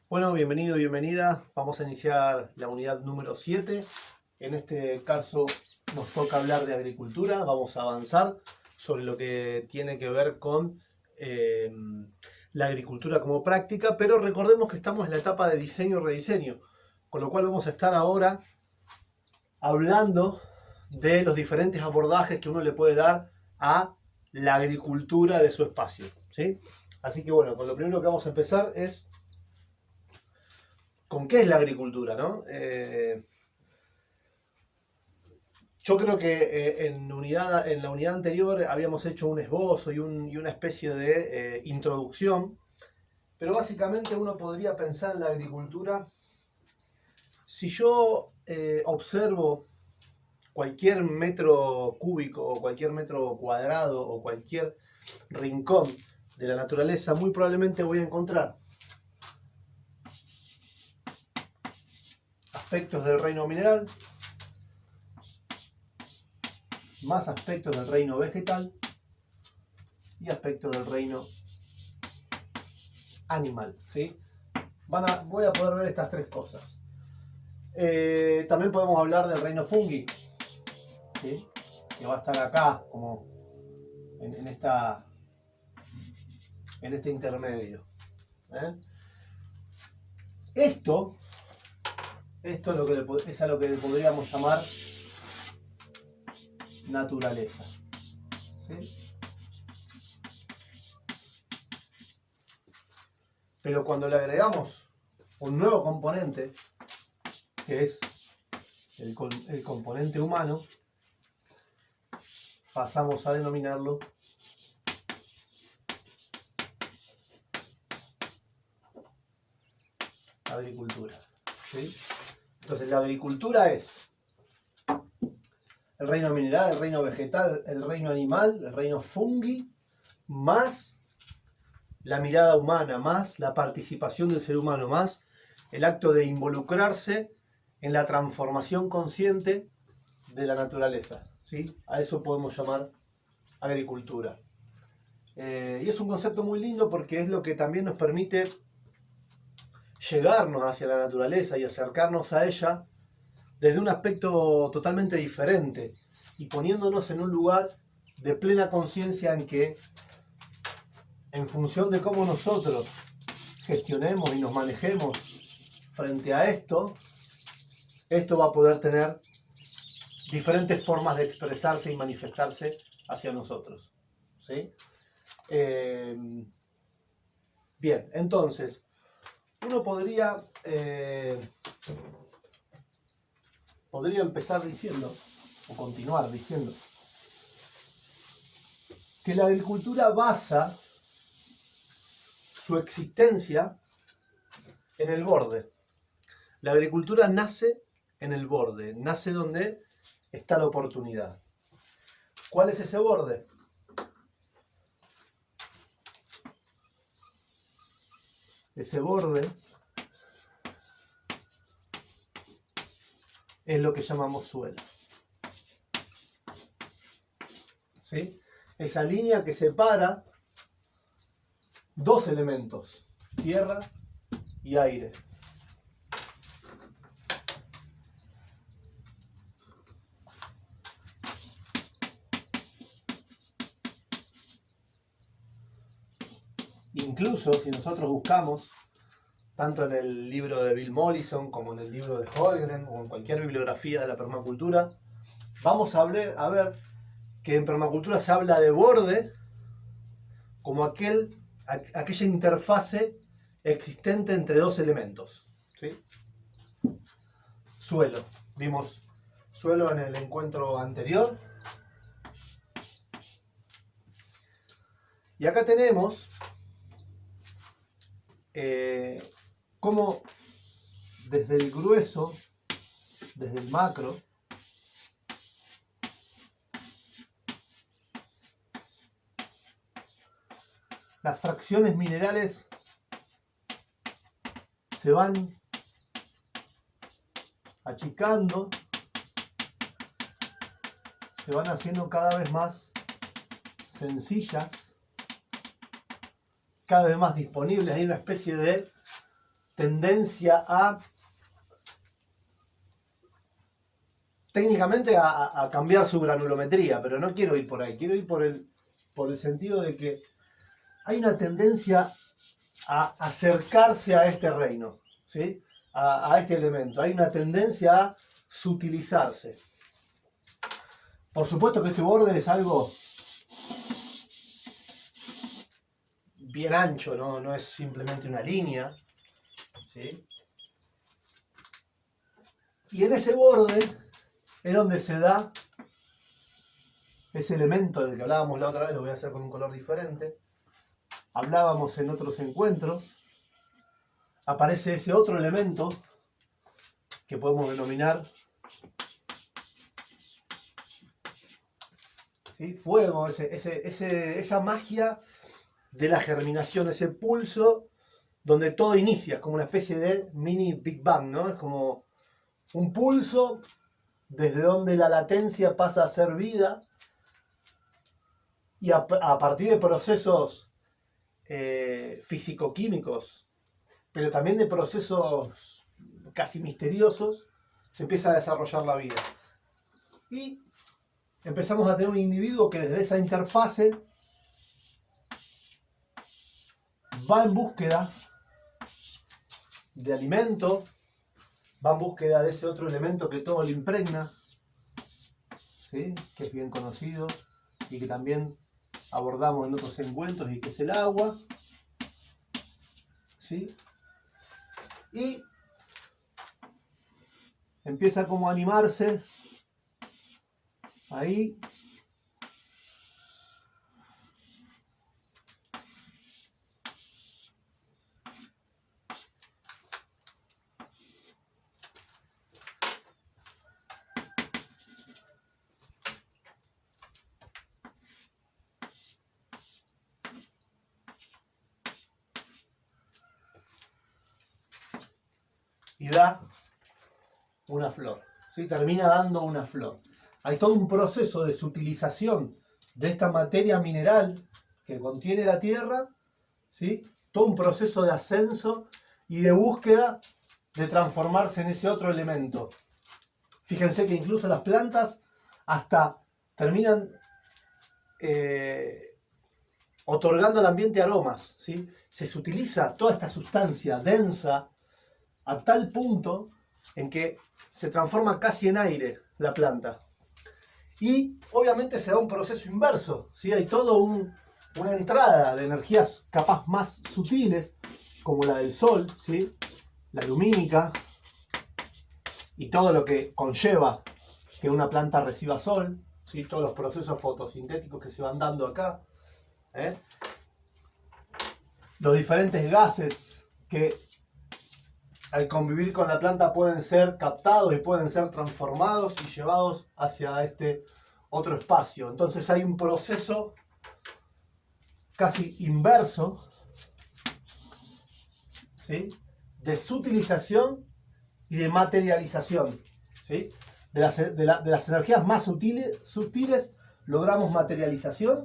Bueno, bienvenido, bienvenida. Vamos a iniciar la unidad número 7. En este caso nos toca hablar de agricultura. Vamos a avanzar sobre lo que tiene que ver con la agricultura como práctica, pero recordemos que estamos en la etapa de diseño-rediseño, con lo cual vamos a estar ahora hablando de los diferentes abordajes que uno le puede dar a la agricultura de su espacio, ¿sí? Así que bueno, con lo primero que vamos a empezar es con qué es la agricultura, ¿no? Yo creo que en la unidad anterior habíamos hecho un esbozo y una especie de introducción, pero básicamente uno podría pensar en la agricultura. Si yo observo cualquier metro cúbico o cualquier metro cuadrado o cualquier rincón de la naturaleza, muy probablemente voy a encontrar aspectos del reino mineral, más aspectos del reino vegetal y aspectos del reino animal, ¿sí? Voy a poder ver estas tres cosas. También podemos hablar del reino fungi, ¿sí? Que va a estar acá, como en este intermedio. Esto es a lo que le podríamos llamar naturaleza, ¿sí? Pero cuando le agregamos un nuevo componente, que es el componente humano, pasamos a denominarlo agricultura, ¿sí? Entonces la agricultura es el reino mineral, el reino vegetal, el reino animal, el reino fungi, más la mirada humana, más la participación del ser humano, más el acto de involucrarse en la transformación consciente de la naturaleza, ¿sí? A eso podemos llamar agricultura. Y es un concepto muy lindo porque es lo que también nos permite llegarnos hacia la naturaleza y acercarnos a ella desde un aspecto totalmente diferente y poniéndonos en un lugar de plena conciencia en que, en función de cómo nosotros gestionemos y nos manejemos frente a esto va a poder tener diferentes formas de expresarse y manifestarse hacia nosotros, ¿sí? Bien, entonces, uno podría empezar diciendo, o continuar diciendo, que la agricultura basa su existencia en el borde. La agricultura nace en el borde, nace donde está la oportunidad. ¿Cuál es ese borde? Ese borde es lo que llamamos suelo, ¿sí? Esa línea que separa dos elementos, tierra y aire. Incluso si nosotros buscamos, tanto en el libro de Bill Mollison como en el libro de Holmgren o en cualquier bibliografía de la permacultura, vamos a ver que en permacultura se habla de borde como aquella interfase existente entre dos elementos, ¿sí? Suelo. Vimos suelo en el encuentro anterior. Y acá tenemos cómo desde el grueso, desde el macro, las fracciones minerales se van achicando, se van haciendo cada vez más sencillas cada vez más disponibles. Hay una especie de tendencia técnicamente a cambiar su granulometría, pero no quiero ir por ahí, quiero ir por el sentido de que hay una tendencia a acercarse a este reino, ¿sí? a este elemento. Hay una tendencia a sutilizarse. Por supuesto que este borde es algo bien ancho, no es simplemente una línea, ¿sí? Y en ese borde es donde se da ese elemento del que hablábamos la otra vez. Lo voy a hacer con un color diferente. Hablábamos en otros encuentros. Aparece ese otro elemento que podemos denominar, ¿sí?, fuego, esa magia de la germinación, ese pulso donde todo inicia, como una especie de mini Big Bang, ¿no? Es como un pulso desde donde la latencia pasa a ser vida, y a partir de procesos físico-químicos, pero también de procesos casi misteriosos, se empieza a desarrollar la vida. Y empezamos a tener un individuo que desde esa interfase va en búsqueda de alimento, va en búsqueda de ese otro elemento que todo le impregna, ¿sí?, que es bien conocido y que también abordamos en otros encuentros, y que es el agua, ¿sí? Y empieza como a animarse ahí, y da una flor, ¿sí? Termina dando una flor. Hay todo un proceso de sutilización de esta materia mineral que contiene la tierra, ¿sí? Todo un proceso de ascenso y de búsqueda de transformarse en ese otro elemento. Fíjense que incluso las plantas hasta terminan otorgando al ambiente aromas, ¿sí? Se sutiliza toda esta sustancia densa a tal punto en que se transforma casi en aire la planta. Y obviamente se da un proceso inverso, ¿sí? Hay toda una entrada de energías capaz más sutiles, como la del sol, ¿sí?, la lumínica, y todo lo que conlleva que una planta reciba sol, ¿sí?, todos los procesos fotosintéticos que se van dando acá, los diferentes gases que al convivir con la planta pueden ser captados y pueden ser transformados y llevados hacia este otro espacio. Entonces hay un proceso casi inverso, ¿sí?, de sutilización y de materialización, ¿sí? De las energías más sutiles logramos materialización,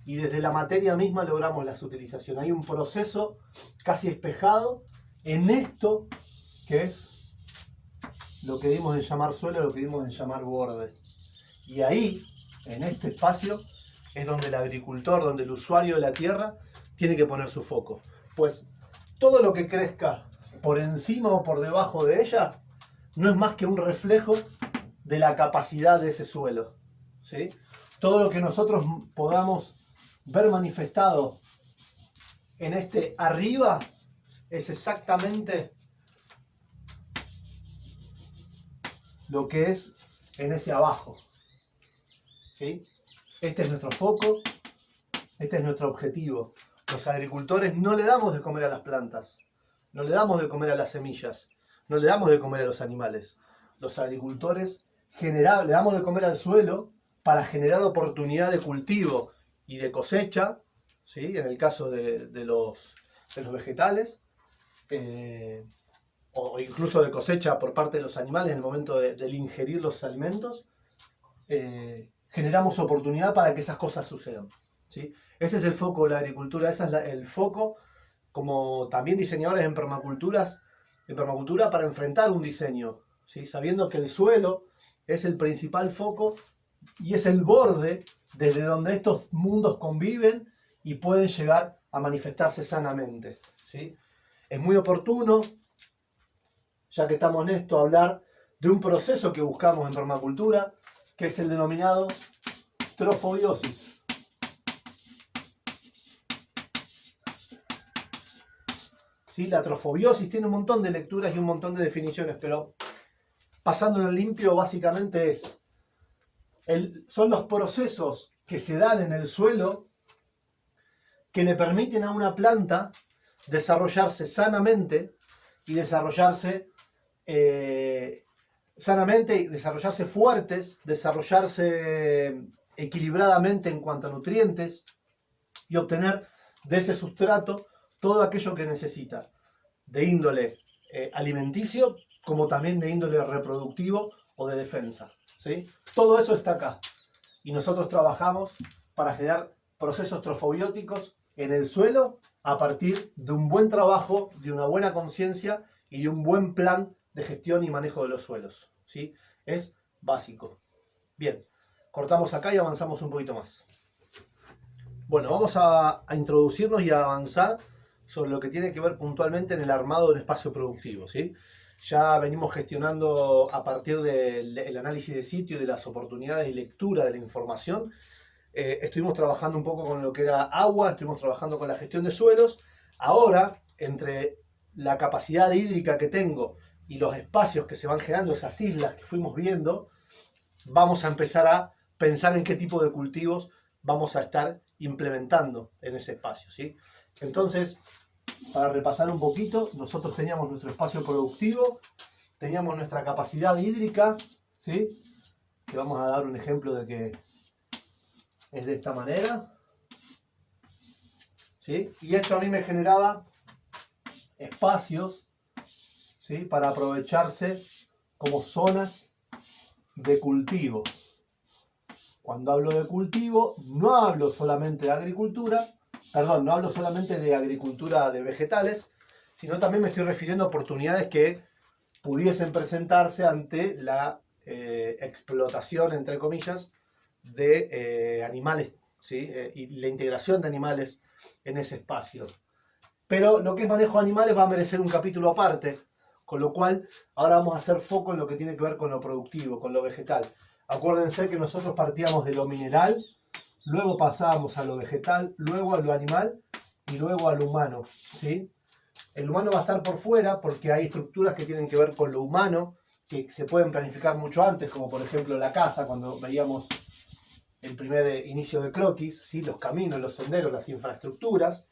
y desde la materia misma logramos la sutilización. Hay un proceso casi espejado en esto que es lo que dimos en llamar suelo, lo que dimos en llamar borde. Y ahí, en este espacio, es donde el agricultor, donde el usuario de la tierra tiene que poner su foco. Pues todo lo que crezca por encima o por debajo de ella no es más que un reflejo de la capacidad de ese suelo, ¿sí? Todo lo que nosotros podamos ver manifestado en este arriba es exactamente lo que es en ese abajo, ¿sí? Este es nuestro foco, este es nuestro objetivo. Los agricultores no le damos de comer a las plantas, no le damos de comer a las semillas, no le damos de comer a los animales. Los agricultores le damos de comer al suelo para generar oportunidad de cultivo y de cosecha, ¿sí?, en el caso de los vegetales, o incluso de cosecha por parte de los animales en el momento del ingerir los alimentos. Generamos oportunidad para que esas cosas sucedan. ¿sí? Ese es el foco de la agricultura, ese es el foco, como también diseñadores en permacultura para enfrentar un diseño, ¿sí? Sabiendo que el suelo es el principal foco y es el borde desde donde estos mundos conviven y pueden llegar a manifestarse sanamente, ¿sí? Es muy oportuno, ya que estamos en esto, hablar de un proceso que buscamos en permacultura, que es el denominado trofobiosis. ¿Sí? La trofobiosis tiene un montón de lecturas y un montón de definiciones, pero pasándolo en limpio, básicamente son los procesos que se dan en el suelo que le permiten a una planta desarrollarse sanamente y desarrollarse fuertes, desarrollarse equilibradamente en cuanto a nutrientes y obtener de ese sustrato todo aquello que necesita, de índole alimenticio como también de índole reproductivo o de defensa, ¿sí? Todo eso está acá y nosotros trabajamos para generar procesos trofobióticos en el suelo a partir de un buen trabajo, de una buena conciencia y de un buen plan de gestión y manejo de los suelos, ¿sí? Es básico. Bien, cortamos acá y avanzamos un poquito más. Bueno, vamos a introducirnos y a avanzar sobre lo que tiene que ver puntualmente en el armado de un espacio productivo, ¿sí? Ya venimos gestionando a partir del análisis de sitio y de las oportunidades y lectura de la información. Estuvimos trabajando un poco con lo que era agua, estuvimos trabajando con la gestión de suelos. Ahora, entre la capacidad hídrica que tengo y los espacios que se van generando, esas islas que fuimos viendo, vamos a empezar a pensar en qué tipo de cultivos vamos a estar implementando en ese espacio, ¿sí? Entonces, para repasar un poquito, nosotros teníamos nuestro espacio productivo, teníamos nuestra capacidad hídrica, ¿sí? Que vamos a dar un ejemplo de que es de esta manera, ¿sí? Y esto a mí me generaba espacios, ¿sí? Para aprovecharse como zonas de cultivo. Cuando hablo de cultivo, no hablo solamente de agricultura, no hablo solamente de agricultura de vegetales, sino también me estoy refiriendo a oportunidades que pudiesen presentarse ante la explotación, entre comillas, de animales, ¿sí? Y la integración de animales en ese espacio. Pero lo que es manejo de animales va a merecer un capítulo aparte, con lo cual ahora vamos a hacer foco en lo que tiene que ver con lo productivo, con lo vegetal. Acuérdense que nosotros partíamos de lo mineral, luego pasábamos a lo vegetal, luego a lo animal y luego a lo humano, ¿sí? El humano va a estar por fuera porque hay estructuras que tienen que ver con lo humano, que se pueden planificar mucho antes, como por ejemplo la casa, cuando veíamos el primer inicio de croquis, ¿sí? Los caminos, los senderos, las infraestructuras.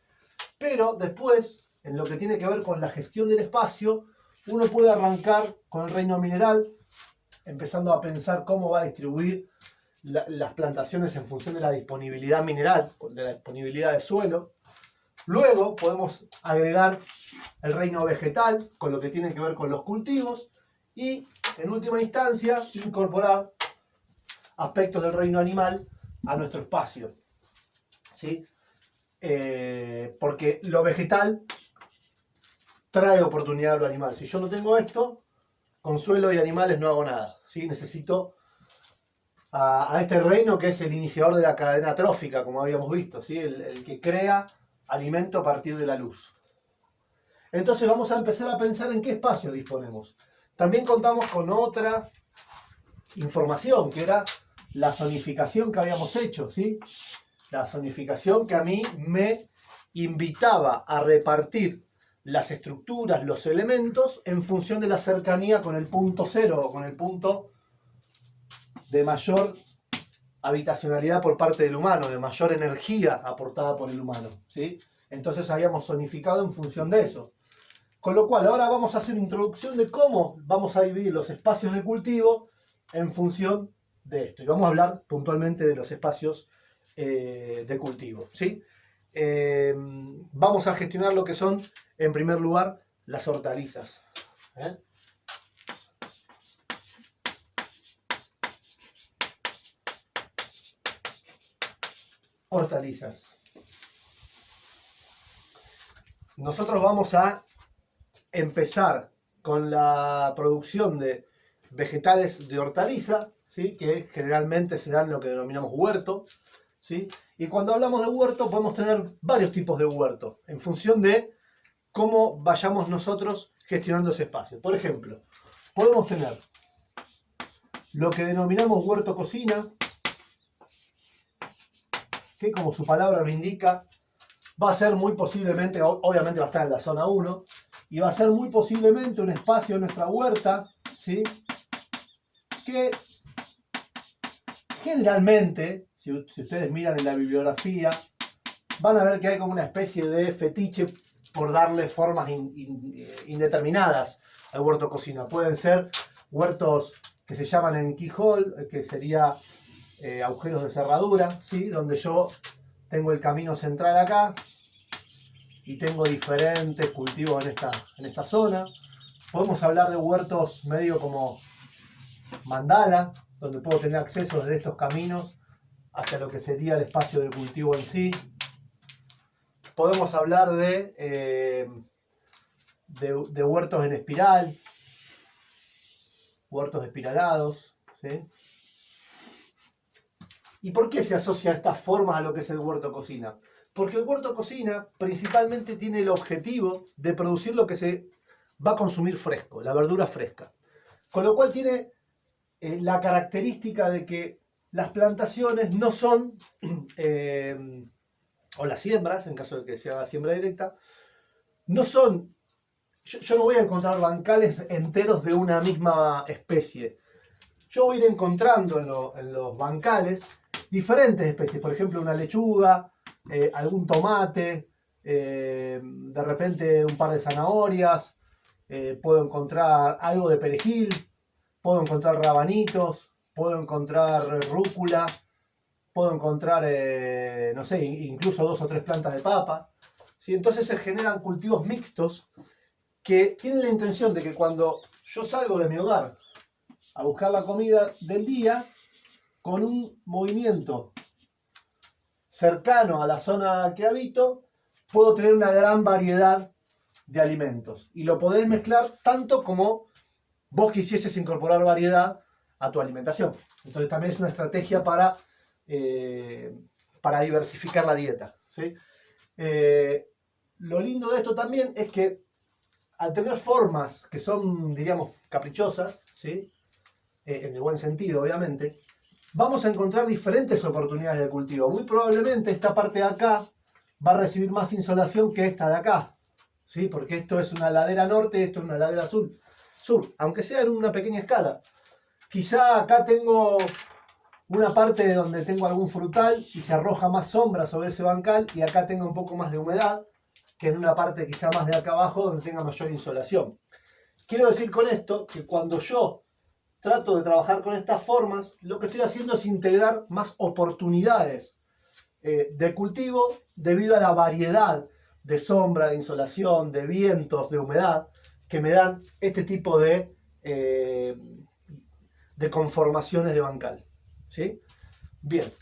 Pero después, en lo que tiene que ver con la gestión del espacio, uno puede arrancar con el reino mineral, empezando a pensar cómo va a distribuir las plantaciones en función de la disponibilidad mineral, de la disponibilidad de suelo. Luego podemos agregar el reino vegetal, con lo que tiene que ver con los cultivos, y en última instancia incorporar aspectos del reino animal a nuestro espacio, ¿sí? Porque lo vegetal trae oportunidad a lo animal. Si yo no tengo esto, con suelo y animales no hago nada, ¿sí? Necesito a este reino que es el iniciador de la cadena trófica, como habíamos visto, ¿sí? El que crea alimento a partir de la luz. Entonces vamos a empezar a pensar en qué espacio disponemos. También contamos con otra información, que era la zonificación que habíamos hecho, ¿sí? La zonificación que a mí me invitaba a repartir las estructuras, los elementos, en función de la cercanía con el punto cero o con el punto de mayor habitacionalidad por parte del humano, de mayor energía aportada por el humano, ¿sí? Entonces habíamos zonificado en función de eso. Con lo cual, ahora vamos a hacer una introducción de cómo vamos a dividir los espacios de cultivo en función de esto. Y vamos a hablar puntualmente de los espacios de cultivo, ¿sí? Vamos a gestionar lo que son, en primer lugar, las hortalizas. hortalizas. Nosotros vamos a empezar con la producción de vegetales de hortaliza, ¿sí? Que generalmente serán lo que denominamos huerto, ¿sí? Y cuando hablamos de huerto podemos tener varios tipos de huerto en función de cómo vayamos nosotros gestionando ese espacio. Por ejemplo, podemos tener lo que denominamos huerto cocina, que como su palabra lo indica, va a ser muy posiblemente, obviamente va a estar en la zona 1, y va a ser muy posiblemente un espacio en nuestra huerta, ¿sí? Que generalmente, si ustedes miran en la bibliografía, van a ver que hay como una especie de fetiche por darle formas indeterminadas al huerto cocina. Pueden ser huertos que se llaman en keyhole, que sería agujeros de cerradura, ¿sí? Donde yo tengo el camino central acá y tengo diferentes cultivos en esta zona. Podemos hablar de huertos medio como mandala, donde puedo tener acceso desde estos caminos hacia lo que sería el espacio de cultivo en sí. Podemos hablar de huertos en espiral, huertos espiralados, ¿sí? ¿Y por qué se asocia estas formas a lo que es el huerto cocina? Porque el huerto cocina principalmente tiene el objetivo de producir lo que se va a consumir fresco, la verdura fresca. Con lo cual tiene la característica de que las plantaciones no son, o las siembras, en caso de que sea la siembra directa, no son, yo no voy a encontrar bancales enteros de una misma especie. Yo voy a ir encontrando en los bancales diferentes especies, por ejemplo una lechuga, algún tomate, de repente un par de zanahorias, puedo encontrar algo de perejil, puedo encontrar rabanitos, puedo encontrar rúcula, puedo encontrar, no sé, incluso 2 o 3 plantas de papa, ¿sí? Entonces se generan cultivos mixtos que tienen la intención de que cuando yo salgo de mi hogar a buscar la comida del día, con un movimiento cercano a la zona que habito, puedo tener una gran variedad de alimentos. Y lo podés mezclar tanto como vos quisieses incorporar variedad a tu alimentación. Entonces también es una estrategia para diversificar la dieta, ¿sí? Lo lindo de esto también es que al tener formas que son, diríamos, caprichosas, ¿sí? En el buen sentido, obviamente, vamos a encontrar diferentes oportunidades de cultivo. Muy probablemente esta parte de acá va a recibir más insolación que esta de acá, ¿sí? Porque esto es una ladera norte y esto es una ladera sur, aunque sea en una pequeña escala. Quizá acá tengo una parte donde tengo algún frutal y se arroja más sombra sobre ese bancal, y acá tengo un poco más de humedad que en una parte quizá más de acá abajo donde tenga mayor insolación. Quiero decir con esto que cuando yo trato de trabajar con estas formas, lo que estoy haciendo es integrar más oportunidades de cultivo debido a la variedad de sombra, de insolación, de vientos, de humedad que me dan este tipo de conformaciones de bancal, ¿sí? Bien,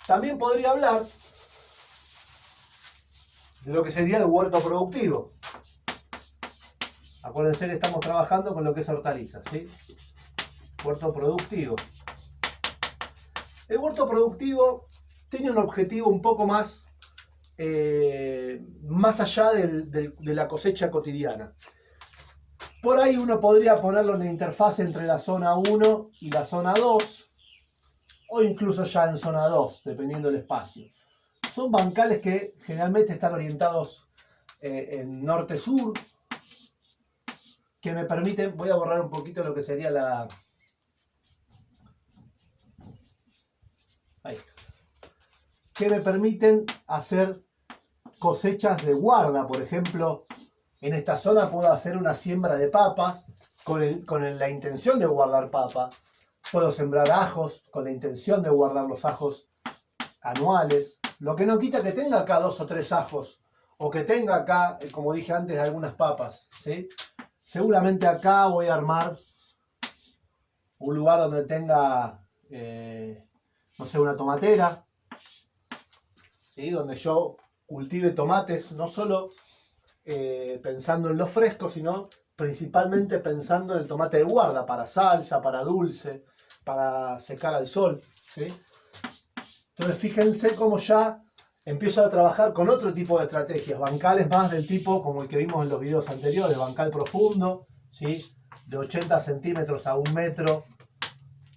también podría hablar de lo que sería el huerto productivo. Acuérdense que estamos trabajando con lo que es hortalizas, ¿sí? Huerto productivo. El huerto productivo tiene un objetivo un poco más, más allá de la cosecha cotidiana. Por ahí uno podría ponerlo en la interfaz entre la zona 1 y la zona 2, o incluso ya en zona 2, dependiendo del espacio. Son bancales que generalmente están orientados en norte-sur, que me permiten, voy a borrar un poquito lo que sería la... Ahí. Que me permiten hacer cosechas de guarda. Por ejemplo, en esta zona puedo hacer una siembra de papas con la intención de guardar papa. Puedo sembrar ajos con la intención de guardar los ajos anuales. Lo que no quita que tenga acá 2 o 3 ajos, o que tenga acá, como dije antes, algunas papas, ¿sí? Seguramente acá voy a armar un lugar donde tenga, no sé, una tomatera, ¿sí? Donde yo cultive tomates, no solo pensando en lo fresco, sino principalmente pensando en el tomate de guarda, para salsa, para dulce, para secar al sol, ¿sí? Entonces fíjense cómo ya empiezo a trabajar con otro tipo de estrategias, bancales más del tipo como el que vimos en los videos anteriores, bancal profundo, ¿sí? De 80 centímetros a 1 metro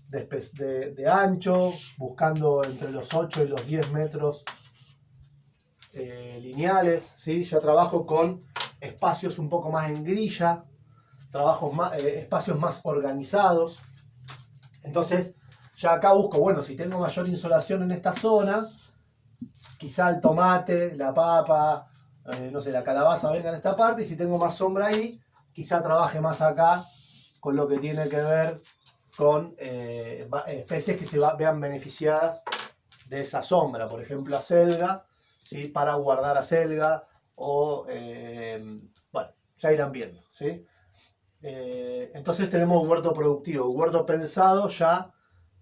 de ancho, buscando entre los 8 y los 10 metros lineales, ¿sí? Ya trabajo con espacios un poco más en grilla, espacios más organizados. Entonces, ya acá busco, bueno, si tengo mayor insolación en esta zona, quizá el tomate, la papa, no sé, la calabaza venga en esta parte, y si tengo más sombra ahí, quizá trabaje más acá con lo que tiene que ver con especies que se vean beneficiadas de esa sombra, por ejemplo, acelga, ¿sí? Para guardar acelga, o, bueno, ya irán viendo, ¿sí? Entonces tenemos huerto productivo, huerto pensado ya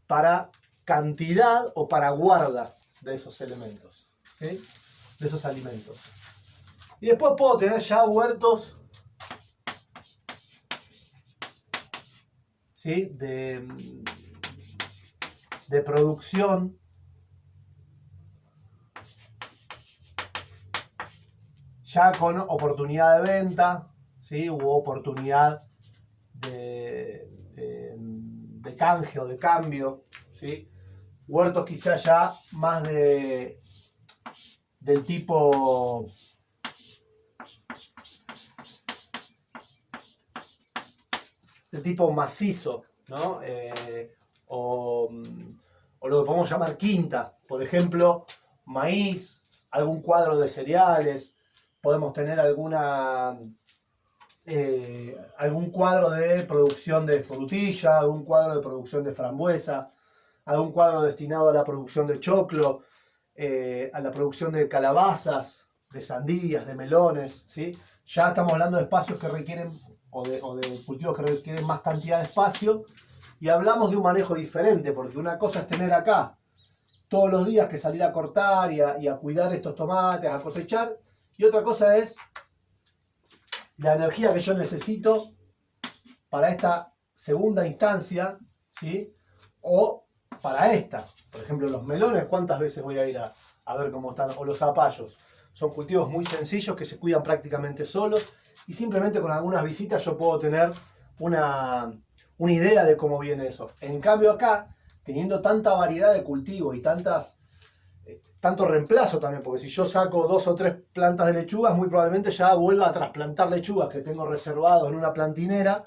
para cantidad o para guarda de esos elementos, ¿sí? De esos alimentos. Y después puedo tener ya huertos, ¿sí? de producción ya con oportunidad de venta, ¿sí? U oportunidad de canje o de cambio, ¿sí? Huertos quizá ya más del tipo macizo, ¿no? O lo que podemos llamar quinta, por ejemplo, maíz, algún cuadro de cereales, podemos tener algún cuadro de producción de frutilla, algún cuadro de producción de frambuesa, algún cuadro destinado a la producción de choclo, a la producción de calabazas, de sandías, de melones, ¿sí? Ya estamos hablando de espacios que requieren, o de cultivos que requieren más cantidad de espacio, y hablamos de un manejo diferente, porque una cosa es tener acá todos los días que salir a cortar y a cuidar estos tomates, a cosechar, y otra cosa es la energía que yo necesito para esta segunda instancia, ¿sí? O para esta. Por ejemplo, los melones, ¿cuántas veces voy a ir a ver cómo están? O los zapallos. Son cultivos muy sencillos que se cuidan prácticamente solos, y simplemente con algunas visitas yo puedo tener una idea de cómo viene eso. En cambio acá, teniendo tanta variedad de cultivos y tanto reemplazo también, porque si yo saco 2 o 3 plantas de lechugas, muy probablemente ya vuelva a trasplantar lechugas que tengo reservados en una plantinera,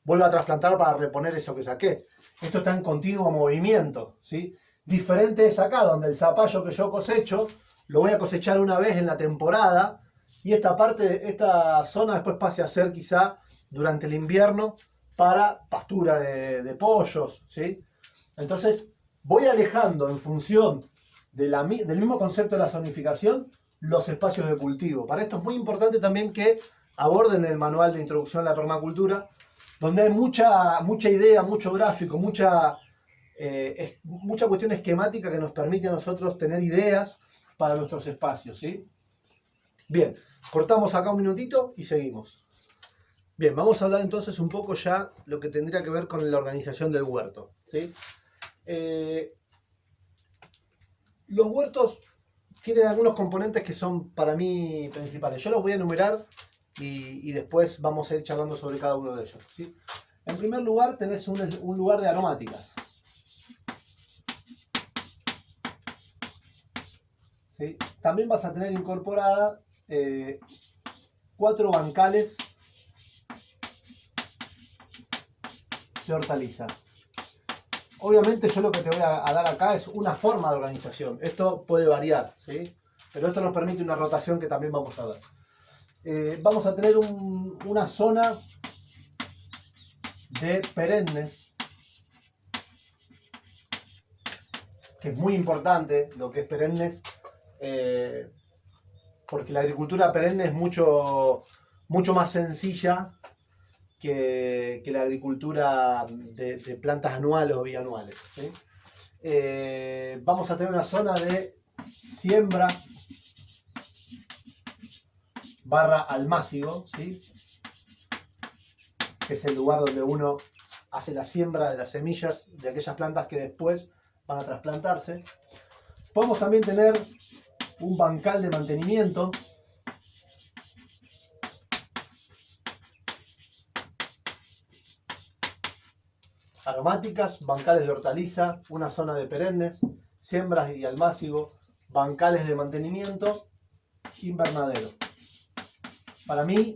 vuelva a trasplantar para reponer eso que saqué. Esto está en continuo movimiento, ¿sí? Diferente es acá, donde el zapallo que yo cosecho, lo voy a cosechar una vez en la temporada, y esta zona después pase a ser quizá durante el invierno para pastura de pollos, ¿sí? Entonces voy alejando en función del mismo concepto de la zonificación los espacios de cultivo. Para esto es muy importante también que aborden el manual de introducción a la permacultura, donde hay mucha idea, mucho gráfico, mucha cuestión esquemática que nos permite a nosotros tener ideas para nuestros espacios, ¿sí? Bien, cortamos acá un minutito y seguimos. Bien, vamos a hablar entonces un poco ya lo que tendría que ver con la organización del huerto, ¿sí? Los huertos tienen algunos componentes que son para mí principales. Yo los voy a enumerar y después vamos a ir charlando sobre cada uno de ellos, ¿sí? En primer lugar tenés un lugar de aromáticas, ¿sí? También vas a tener incorporada 4 bancales de hortaliza. Obviamente yo lo que te voy a dar acá es una forma de organización. Esto puede variar, ¿sí? Pero esto nos permite una rotación que también vamos a ver. Vamos a tener una zona de perennes, que es muy importante lo que es perennes, porque la agricultura perenne es mucho más sencilla que la agricultura de plantas anuales o bianuales, ¿sí? Vamos a tener una zona de siembra barra almácigo, ¿sí? Que es el lugar donde uno hace la siembra de las semillas de aquellas plantas que después van a trasplantarse. Podemos también tener un bancal de mantenimiento. Aromáticas, bancales de hortaliza, una zona de perennes, siembras y almácigo, bancales de mantenimiento, invernadero. Para mí,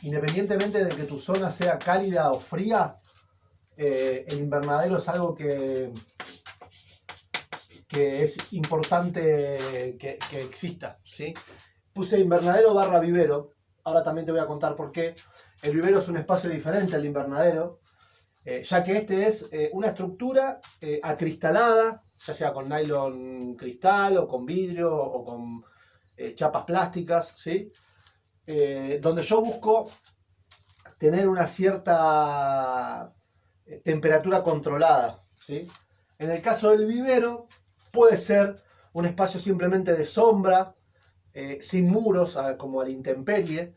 independientemente de que tu zona sea cálida o fría, el invernadero es algo que es importante que exista, ¿sí? Puse invernadero barra vivero. Ahora también te voy a contar por qué. El vivero es un espacio diferente al invernadero, ya que este es una estructura acristalada, ya sea con nylon cristal o con vidrio o con chapas plásticas, ¿sí? Donde yo busco tener una cierta temperatura controlada, ¿sí? En el caso del vivero puede ser un espacio simplemente de sombra, sin muros, como a la intemperie,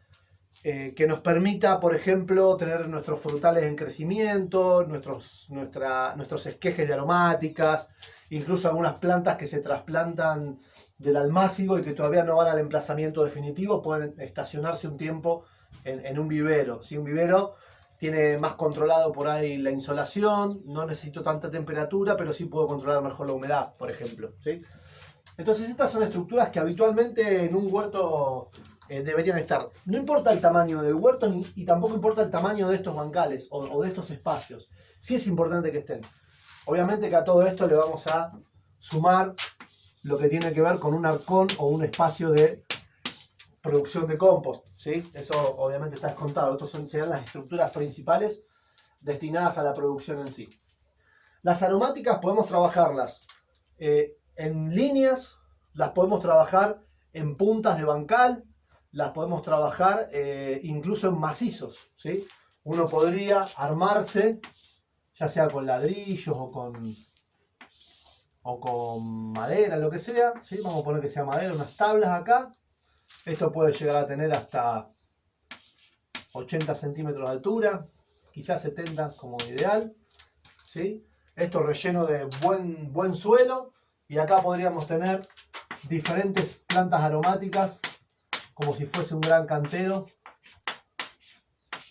que nos permita, por ejemplo, tener nuestros frutales en crecimiento, nuestros esquejes de aromáticas, incluso algunas plantas que se trasplantan del almácigo y que todavía no van al emplazamiento definitivo, pueden estacionarse un tiempo en un vivero. ¿Sí? Un vivero tiene más controlado por ahí la insolación, no necesito tanta temperatura, pero sí puedo controlar mejor la humedad, por ejemplo. ¿Sí? Entonces estas son estructuras que habitualmente en un huerto deberían estar. No importa el tamaño del huerto y tampoco importa el tamaño de estos bancales o de estos espacios. Sí es importante que estén. Obviamente que a todo esto le vamos a sumar lo que tiene que ver con un arcón o un espacio de producción de compost, ¿sí? Eso obviamente está descontado. Estas serán las estructuras principales destinadas a la producción en sí. Las aromáticas podemos trabajarlas en líneas, las podemos trabajar en puntas de bancal, las podemos trabajar incluso en macizos, ¿sí? Uno podría armarse, ya sea con ladrillos o con madera, lo que sea, ¿sí? Vamos a poner que sea madera, unas tablas acá. Esto puede llegar a tener hasta 80 centímetros de altura, quizás 70 como ideal, ¿sí? Esto relleno de buen suelo, y acá podríamos tener diferentes plantas aromáticas como si fuese un gran cantero,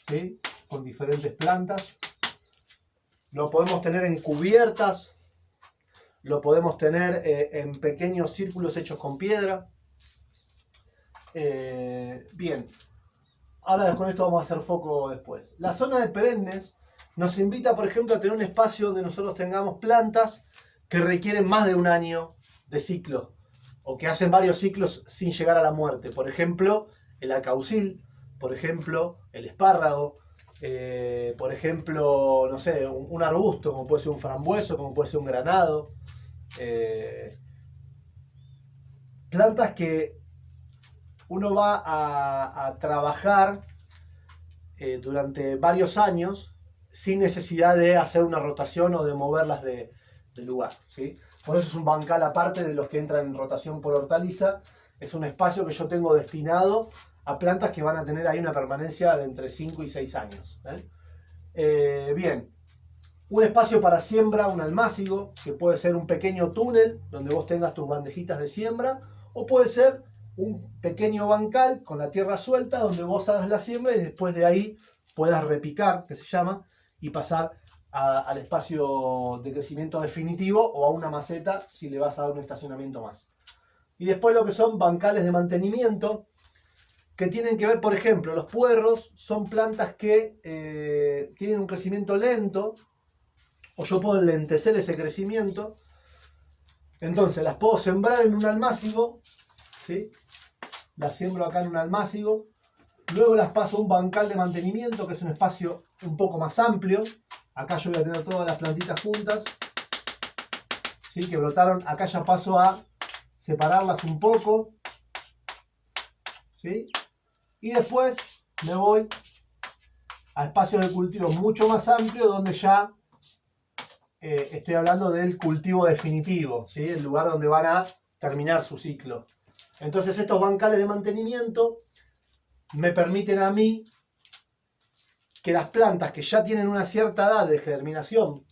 ¿sí? Con diferentes plantas. Lo podemos tener en cubiertas, lo podemos tener en pequeños círculos hechos con piedra. Bien, ahora con esto vamos a hacer foco después. La zona de perennes nos invita, por ejemplo, a tener un espacio donde nosotros tengamos plantas que requieren más de un año de ciclo, o que hacen varios ciclos sin llegar a la muerte. Por ejemplo, el alcaucil, por ejemplo, el espárrago, por ejemplo, no sé, un arbusto, como puede ser un frambueso, como puede ser un granado. Plantas que uno va a trabajar durante varios años sin necesidad de hacer una rotación o de moverlas de lugar, ¿sí? Por eso es un bancal aparte de los que entran en rotación por hortaliza. Es un espacio que yo tengo destinado a plantas que van a tener ahí una permanencia de entre 5 y 6 años. Bien, un espacio para siembra, un almácigo, que puede ser un pequeño túnel donde vos tengas tus bandejitas de siembra, o puede ser un pequeño bancal con la tierra suelta donde vos hagas la siembra y después de ahí puedas repicar, que se llama, y pasar al espacio de crecimiento definitivo o a una maceta si le vas a dar un estacionamiento más. Y después lo que son bancales de mantenimiento, que tienen que ver, por ejemplo, los puerros son plantas que tienen un crecimiento lento, o yo puedo enlentecer ese crecimiento. Entonces las puedo sembrar en un almácigo, ¿sí? Las siembro acá en un almácigo, luego las paso a un bancal de mantenimiento, que es un espacio un poco más amplio. Acá yo voy a tener todas las plantitas juntas, ¿sí? Que brotaron. Acá ya paso a separarlas un poco, ¿sí? Y después me voy a espacios de cultivo mucho más amplios, donde ya estoy hablando del cultivo definitivo, ¿sí? El lugar donde van a terminar su ciclo. Entonces estos bancales de mantenimiento me permiten a mí que las plantas que ya tienen una cierta edad de germinación,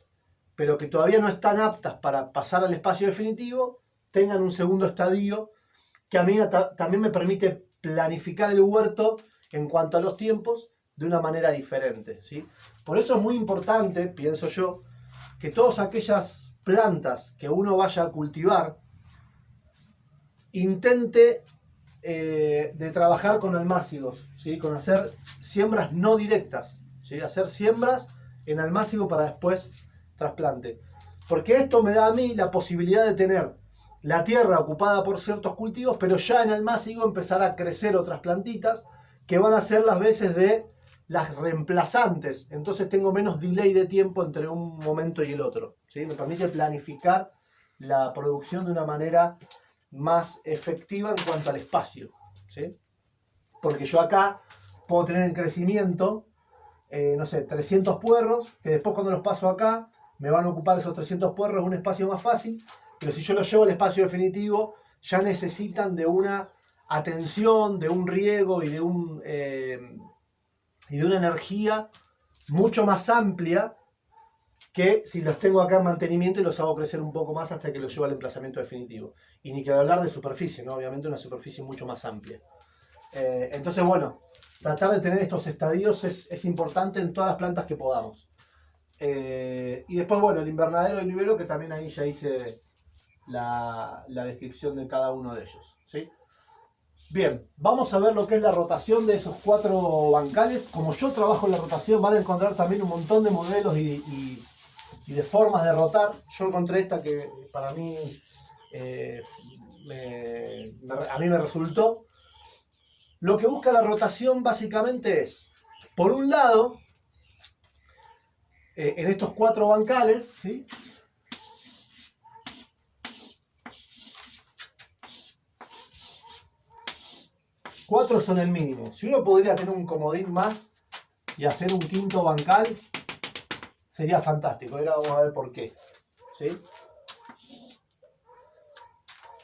pero que todavía no están aptas para pasar al espacio definitivo, tengan un segundo estadio que a mí también me permite planificar el huerto en cuanto a los tiempos de una manera diferente, ¿sí? Por eso es muy importante, pienso yo, que todas aquellas plantas que uno vaya a cultivar intente de trabajar con almácigos, ¿sí? Con hacer siembras no directas, ¿sí? Hacer siembras en almácigo para después trasplante. Porque esto me da a mí la posibilidad de tener la tierra ocupada por ciertos cultivos, pero ya en almácigo empezar a crecer otras plantitas que van a ser las veces de las reemplazantes. Entonces tengo menos delay de tiempo entre un momento y el otro, ¿sí? Me permite planificar la producción de una manera más efectiva en cuanto al espacio, ¿sí? Porque yo acá puedo tener en crecimiento, no sé, 300 puerros, que después cuando los paso acá, me van a ocupar esos 300 puerros un espacio más fácil, pero si yo los llevo al espacio definitivo, ya necesitan de una atención, de un riego y de una energía mucho más amplia que si los tengo acá en mantenimiento y los hago crecer un poco más hasta que los llevo al emplazamiento definitivo. Y ni que hablar de superficie, ¿no? Obviamente una superficie mucho más amplia. Entonces, bueno, tratar de tener estos estadios es importante en todas las plantas que podamos. Y después, bueno, el invernadero del vivero, que también ahí ya hice la descripción de cada uno de ellos, ¿sí? Bien, vamos a ver lo que es la rotación de esos 4 bancales. Como yo trabajo en la rotación, van a encontrar también un montón de modelos y de formas de rotar. Yo encontré esta que para mí a mí me resultó. Lo que busca la rotación básicamente es, por un lado, en estos 4 bancales, ¿sí? Cuatro son el mínimo. Si uno podría tener un comodín más y hacer un 5.º bancal, sería fantástico. Ahora vamos a ver por qué, ¿sí?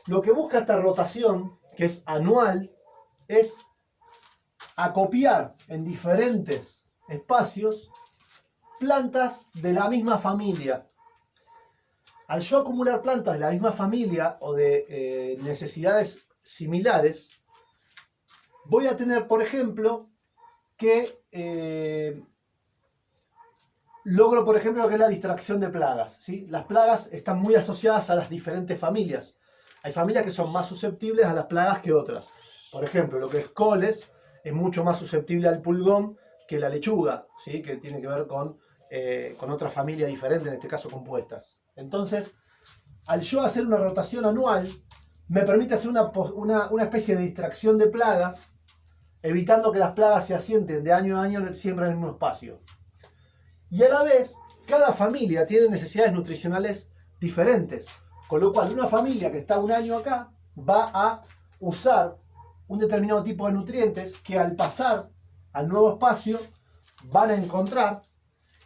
Lo que busca esta rotación, que es anual, es acopiar en diferentes espacios plantas de la misma familia. Al yo acumular plantas de la misma familia o de necesidades similares, voy a tener, por ejemplo, que logro, por ejemplo, lo que es la distracción de plagas, ¿sí? Las plagas están muy asociadas a las diferentes familias. Hay familias que son más susceptibles a las plagas que otras. Por ejemplo, lo que es coles es mucho más susceptible al pulgón que la lechuga, ¿sí? Que tiene que ver con otra familia diferente, en este caso compuestas. Entonces, al yo hacer una rotación anual, me permite hacer una especie de distracción de plagas, evitando que las plagas se asienten de año a año siempre en el mismo espacio. Y a la vez, cada familia tiene necesidades nutricionales diferentes, con lo cual una familia que está un año acá va a usar un determinado tipo de nutrientes que al pasar al nuevo espacio van a encontrar,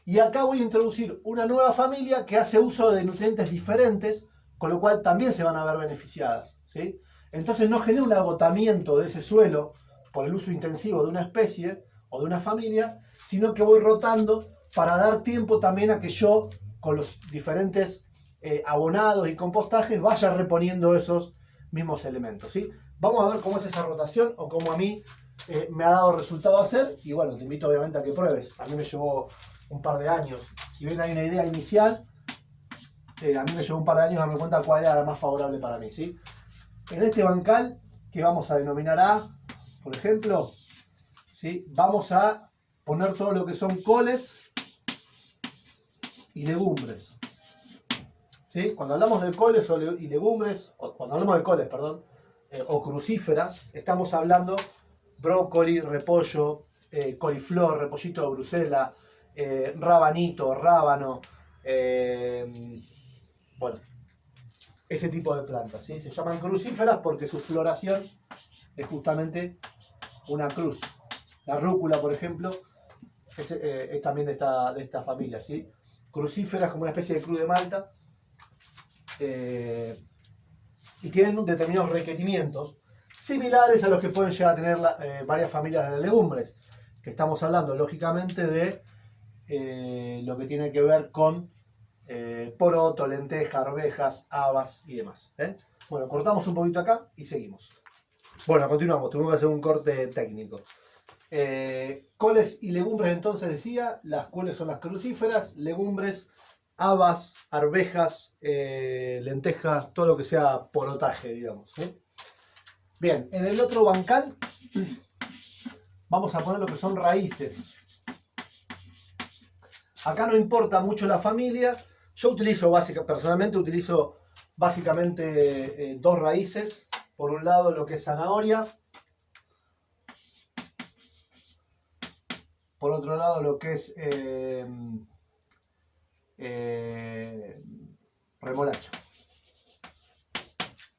y acá voy a introducir una nueva familia que hace uso de nutrientes diferentes, con lo cual también se van a ver beneficiadas, ¿sí? Entonces no genera un agotamiento de ese suelo por el uso intensivo de una especie o de una familia, sino que voy rotando para dar tiempo también a que yo, con los diferentes abonados y compostajes, vaya reponiendo esos mismos elementos, ¿sí? Vamos a ver cómo es esa rotación o cómo a mí me ha dado resultado hacer. Y bueno, te invito obviamente a que pruebes. A mí me llevó un par de años. Si bien hay una idea inicial, a mí me llevó un par de años darme cuenta cuál era la más favorable para mí, ¿sí? En este bancal, que vamos a denominar A, por ejemplo, ¿sí? Vamos a poner todo lo que son coles y legumbres, ¿sí? Cuando hablamos de coles y legumbres, cuando hablamos de coles, perdón, o crucíferas, estamos hablando brócoli, repollo, coliflor, repollito de Bruselas, rabanito, rábano, bueno, ese tipo de plantas, ¿sí? Se llaman crucíferas porque su floración es justamente una cruz. La rúcula, por ejemplo, es también de esta familia, ¿sí? crucíferas como una especie de cruz de Malta, y tienen determinados requerimientos similares a los que pueden llegar a tener varias familias de legumbres, que estamos hablando lógicamente de lo que tiene que ver con poroto, lenteja, arvejas, habas y demás. Bueno, cortamos un poquito acá y seguimos. Bueno, continuamos, tuvimos que hacer un corte técnico. Coles y legumbres, entonces decía, las coles son las crucíferas, legumbres, habas, arvejas, lentejas, todo lo que sea porotaje, digamos. Bien, en el otro bancal vamos a poner lo que son raíces. Acá no importa mucho la familia. Yo personalmente utilizo básicamente dos raíces. Por un lado lo que es zanahoria. Por otro lado lo que es remolacha.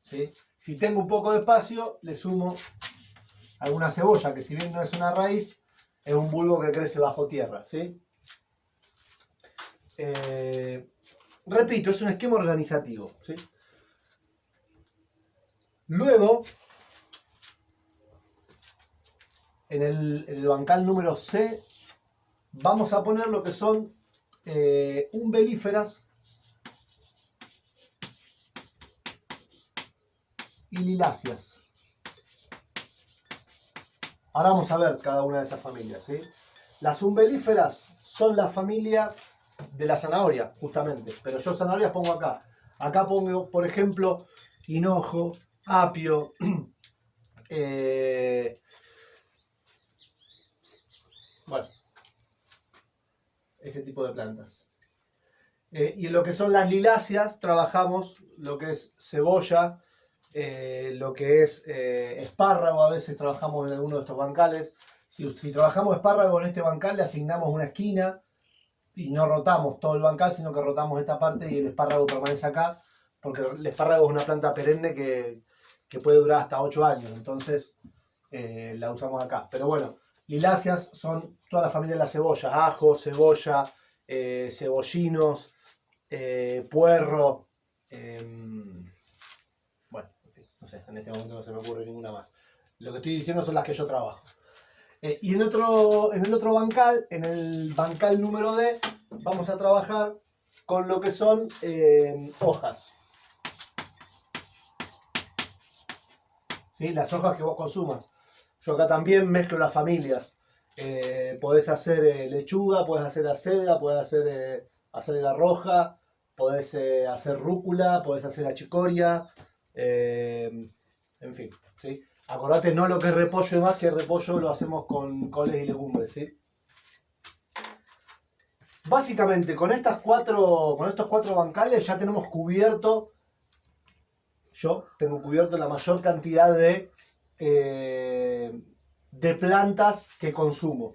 ¿Sí? Si tengo un poco de espacio, le sumo alguna cebolla, que si bien no es una raíz, es un bulbo que crece bajo tierra. ¿Sí? Repito, es un esquema organizativo. ¿Sí? Luego, en el bancal número C, vamos a poner lo que son umbelíferas y liláceas. Ahora vamos a ver cada una de esas familias. ¿Sí? Las umbelíferas son la familia de la zanahoria, justamente. Pero yo zanahorias pongo acá. Acá pongo, por ejemplo, hinojo, apio, bueno, ese tipo de plantas. Y en lo que son las liláceas trabajamos lo que es cebolla, lo que es espárrago. A veces trabajamos en alguno de estos bancales. Si trabajamos espárrago en este bancal, le asignamos una esquina y no rotamos todo el bancal, sino que rotamos esta parte y el espárrago permanece acá, porque el espárrago es una planta perenne que puede durar hasta 8 años, entonces la usamos acá. Pero bueno, liláceas son toda la familia de las cebollas: ajo, cebolla, cebollinos, puerro, bueno, no sé, en este momento no se me ocurre ninguna más. Lo que estoy diciendo son las que yo trabajo. Y en el otro bancal, en el bancal número D, vamos a trabajar con lo que son hojas. ¿Sí? Las hojas que vos consumas. Yo acá también mezclo las familias. Podés hacer lechuga, podés hacer acelga, podés hacer acelga roja, podés hacer rúcula, podés hacer achicoria, en fin, ¿sí? Acordate, no lo que es repollo y demás, que el repollo lo hacemos con coles y legumbres, ¿sí? Básicamente, con estos cuatro bancales ya tenemos cubierto, yo tengo cubierto la mayor cantidad de plantas que consumo.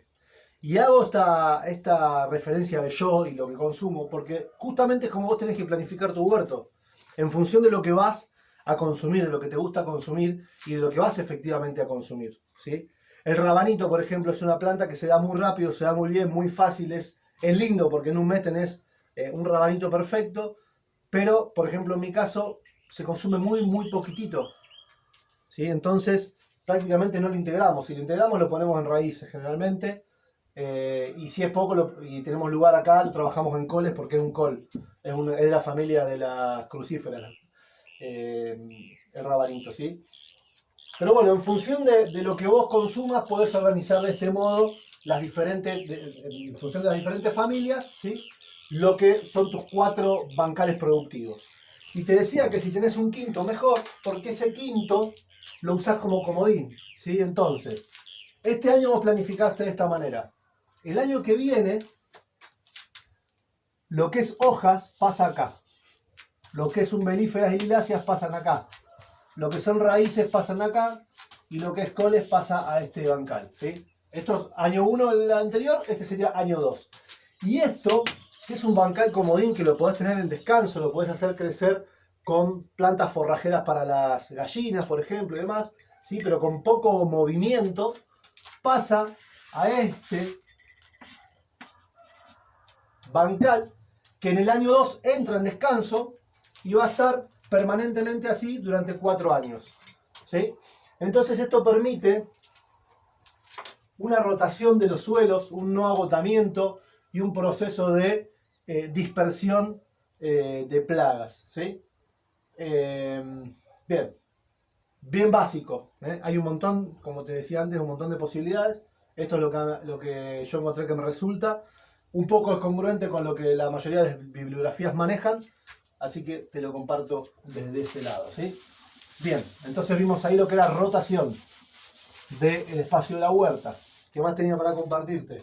Y hago esta referencia de yo y lo que consumo, porque justamente es como vos tenés que planificar tu huerto, en función de lo que vas a consumir, de lo que te gusta consumir y de lo que vas efectivamente a consumir, ¿sí? El rabanito, por ejemplo, es una planta que se da muy rápido, se da muy bien, muy fácil, es lindo porque en un mes tenés un rabanito perfecto, pero, por ejemplo, en mi caso, se consume muy, muy poquitito, ¿sí? Entonces, prácticamente no lo integramos. Si lo integramos, lo ponemos en raíces generalmente. Y si es poco y tenemos lugar acá, lo trabajamos en coles porque es un col. Es de la familia de las crucíferas, el rabanito, ¿sí? Pero bueno, en función de lo que vos consumas, podés organizar de este modo en función de las diferentes familias, ¿sí? Lo que son tus 4 bancales productivos. Y te decía que si tenés un quinto, mejor, porque ese quinto lo usás como comodín, ¿sí? Entonces, este año vos planificaste de esta manera. El año que viene, lo que es hojas pasa acá. Lo que es umbelíferas y liláceas pasan acá. Lo que son raíces pasan acá. Y lo que es coles pasa a este bancal, ¿sí? Esto es año 1 del anterior, este sería año 2. Y esto, que es un bancal comodín que lo podés tener en descanso, lo podés hacer crecer con plantas forrajeras para las gallinas, por ejemplo, y demás, ¿sí? Pero con poco movimiento, pasa a este bancal, que en el año 2 entra en descanso y va a estar permanentemente así durante 4 años. ¿Sí? Entonces esto permite una rotación de los suelos, un no agotamiento y un proceso de dispersión de plagas. ¿Sí? Bien, bien básico. Hay un montón, como te decía antes, un montón de posibilidades. Esto es lo que yo encontré que me resulta. Un poco es congruente con lo que la mayoría de las bibliografías manejan, así que te lo comparto desde ese lado. ¿Sí? Bien, entonces vimos ahí lo que era rotación del espacio de la huerta. ¿Qué más tenía para compartirte?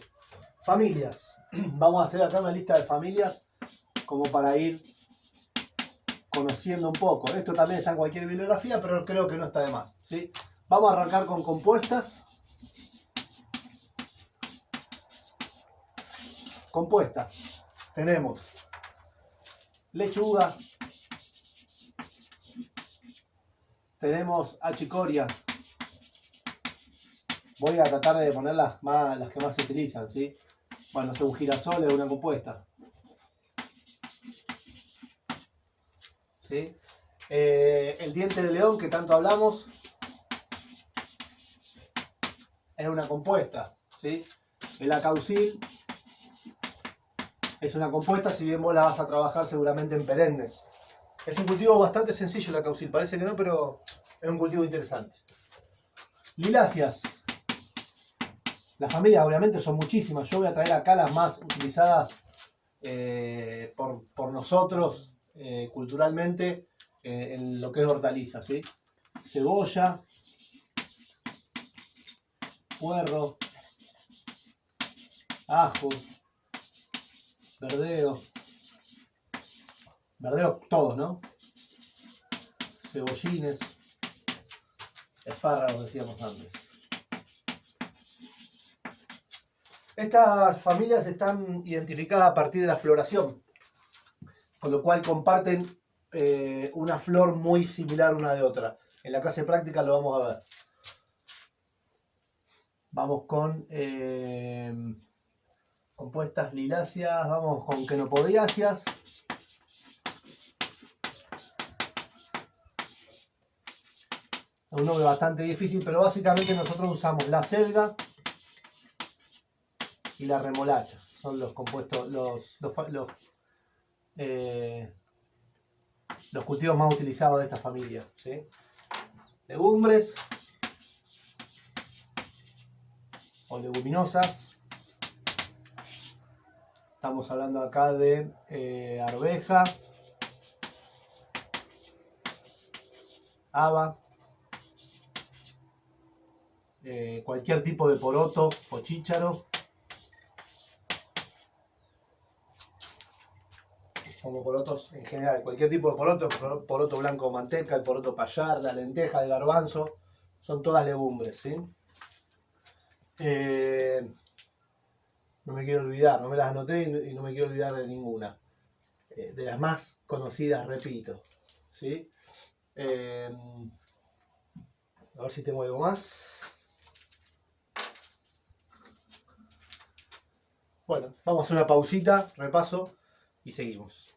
Familias. Vamos a hacer acá una lista de familias como para ir conociendo un poco. Esto también está en cualquier bibliografía, pero creo que no está de más. ¿Sí? Vamos a arrancar con compuestas. Compuestas. Tenemos lechuga. Tenemos achicoria. Voy a tratar de poner las que más se utilizan, ¿sí? Bueno, un girasol es una compuesta. ¿Sí? El diente de león que tanto hablamos es una compuesta. ¿Sí? El acaucil es una compuesta, si bien vos la vas a trabajar seguramente en perennes. Es un cultivo bastante sencillo el acaucil, parece que no, pero es un cultivo interesante. Liláceas. Las familias obviamente son muchísimas. Yo voy a traer acá las más utilizadas por nosotros culturalmente en lo que es hortalizas. ¿Sí? Cebolla, puerro, ajo, verdeo. Verdeo todos, ¿no? Cebollines, espárragos decíamos antes. Estas familias están identificadas a partir de la floración, con lo cual comparten una flor muy similar una de otra. En la clase práctica lo vamos a ver. Vamos con compuestas liláceas, vamos con quenopodiáceas. Un nombre bastante difícil, pero básicamente nosotros usamos la selga y la remolacha. Son los compuestos, los cultivos más utilizados de esta familia. ¿Sí? Legumbres o leguminosas. Estamos hablando acá de arveja, haba, cualquier tipo de poroto o chícharo. Como porotos en general, cualquier tipo de poroto, poroto blanco o manteca, el poroto payar, la lenteja, el garbanzo, son todas legumbres. ¿Sí? No me quiero olvidar, no me las anoté y no me quiero olvidar de ninguna. De las más conocidas, repito. ¿Sí? A ver si tengo algo más. Bueno, vamos a hacer una pausita, repaso y seguimos.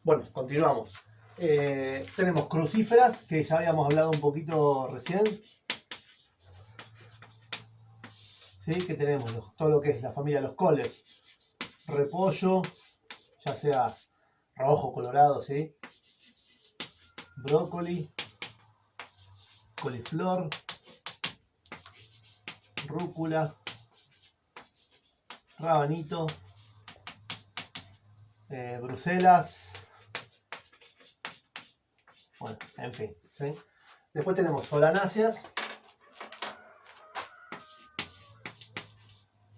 Bueno, continuamos. Tenemos crucíferas, que ya habíamos hablado un poquito recién. ¿Sí? Que tenemos todo lo que es la familia de los coles. Repollo, ya sea rojo, colorado, ¿sí? Brócoli, coliflor, rúcula, rabanito, Bruselas. Bueno, en fin. ¿Sí? Después tenemos solanáceas.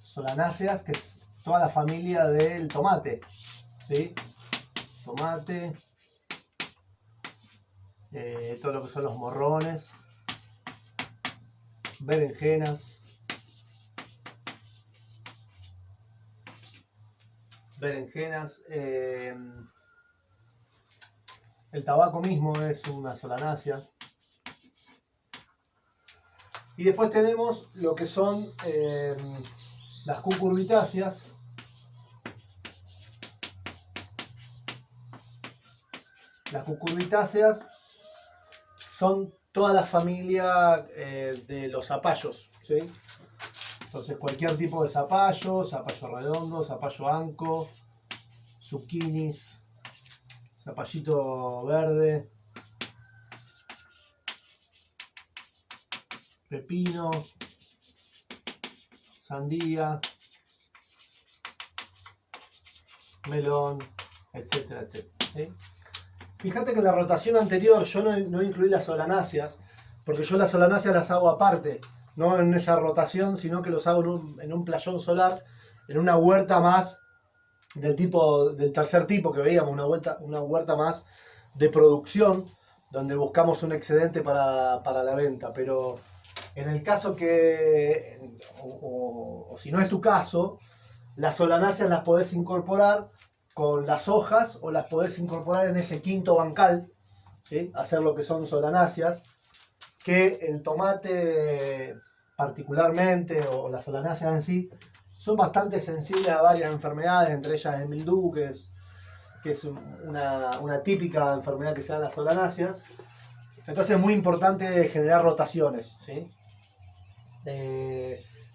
Solanáceas, que es toda la familia del tomate. ¿Sí? Tomate. Todo lo que son los morrones. Berenjenas. El tabaco mismo es una solanácea. Y después tenemos lo que son las cucurbitáceas. Las cucurbitáceas son toda la familia de los zapallos, ¿sí? Entonces cualquier tipo de zapallo, zapallo redondo, zapallo anco, zucchinis, zapallito verde, pepino, sandía, melón, etcétera, etcétera, ¿sí? Fíjate que en la rotación anterior yo no incluí las solanáceas, porque yo las solanáceas las hago aparte, no en esa rotación, sino que los hago en un playón solar, en una huerta más del tercer tipo que veíamos, una huerta más de producción, donde buscamos un excedente para la venta. Pero en el caso que, o si no es tu caso, las solanáceas las podés incorporar con las hojas o las podés incorporar en ese quinto bancal, ¿sí? Hacer lo que son solanáceas, que el tomate particularmente o las solanáceas en sí son bastante sensibles a varias enfermedades, entre ellas el mildiu, que es una típica enfermedad que se da en las solanáceas. Entonces es muy importante generar rotaciones, ¿sí?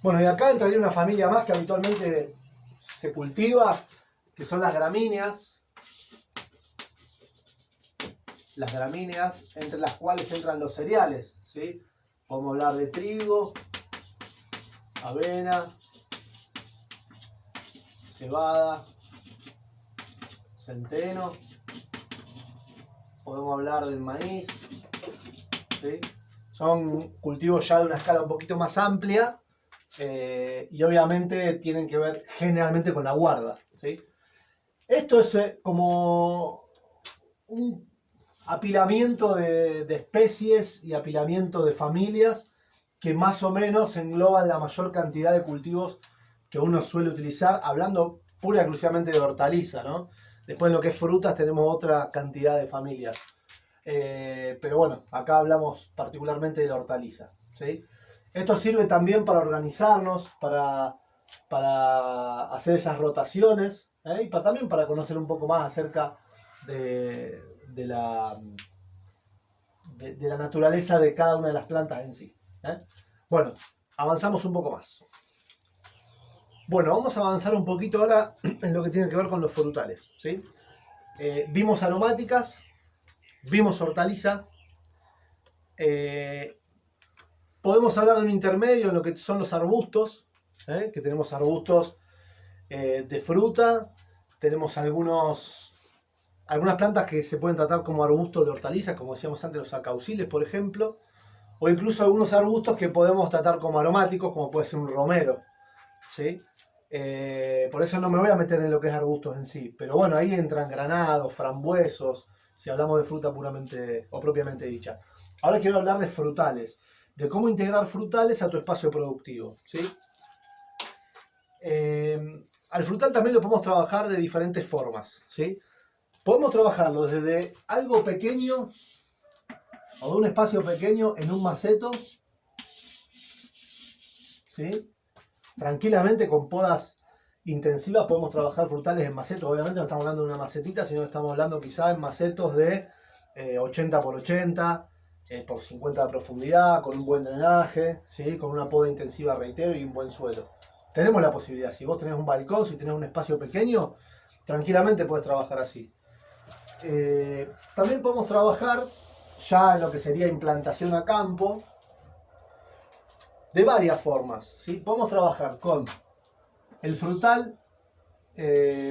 Bueno, y acá entraría una familia más que habitualmente se cultiva, que son las gramíneas. Las gramíneas, entre las cuales entran los cereales, ¿sí? Podemos hablar de trigo, avena, cebada, centeno. Podemos hablar del maíz, ¿sí? Son cultivos ya de una escala un poquito más amplia y obviamente tienen que ver generalmente con la guarda, ¿sí? Esto es como un apilamiento de especies y apilamiento de familias que más o menos engloban la mayor cantidad de cultivos que uno suele utilizar, hablando pura y exclusivamente de hortaliza, ¿no? Después en lo que es frutas tenemos otra cantidad de familias. Pero bueno, acá hablamos particularmente de la hortaliza, ¿sí? Esto sirve también para organizarnos, para hacer esas rotaciones, y también para conocer un poco más acerca de la naturaleza de cada una de las plantas en sí. Bueno, avanzamos un poco más. Bueno, vamos a avanzar un poquito ahora en lo que tiene que ver con los frutales, ¿sí? Vimos aromáticas, vimos hortaliza. Podemos hablar de un intermedio en lo que son los arbustos, que tenemos arbustos de fruta, tenemos algunas plantas que se pueden tratar como arbustos de hortaliza, como decíamos antes, los acauciles, por ejemplo, o incluso algunos arbustos que podemos tratar como aromáticos, como puede ser un romero, ¿sí? Por eso no me voy a meter en lo que es arbustos en sí, pero bueno, ahí entran granados, frambuesos, si hablamos de fruta puramente o propiamente dicha. Ahora quiero hablar de frutales, de cómo integrar frutales a tu espacio productivo, ¿sí? Al frutal también lo podemos trabajar de diferentes formas, ¿sí? Podemos trabajarlo desde algo pequeño o de un espacio pequeño en un maceto, ¿sí? Tranquilamente con podas intensivas podemos trabajar frutales en macetos. Obviamente no estamos hablando de una macetita, sino que estamos hablando quizá en macetos de 80 por 80, por 50 de profundidad, con un buen drenaje, ¿sí? Con una poda intensiva, reitero, y un buen suelo. Tenemos la posibilidad, si vos tenés un balcón, si tenés un espacio pequeño, tranquilamente podés trabajar así. También podemos trabajar ya en lo que sería implantación a campo, de varias formas, ¿sí? Podemos trabajar con el frutal,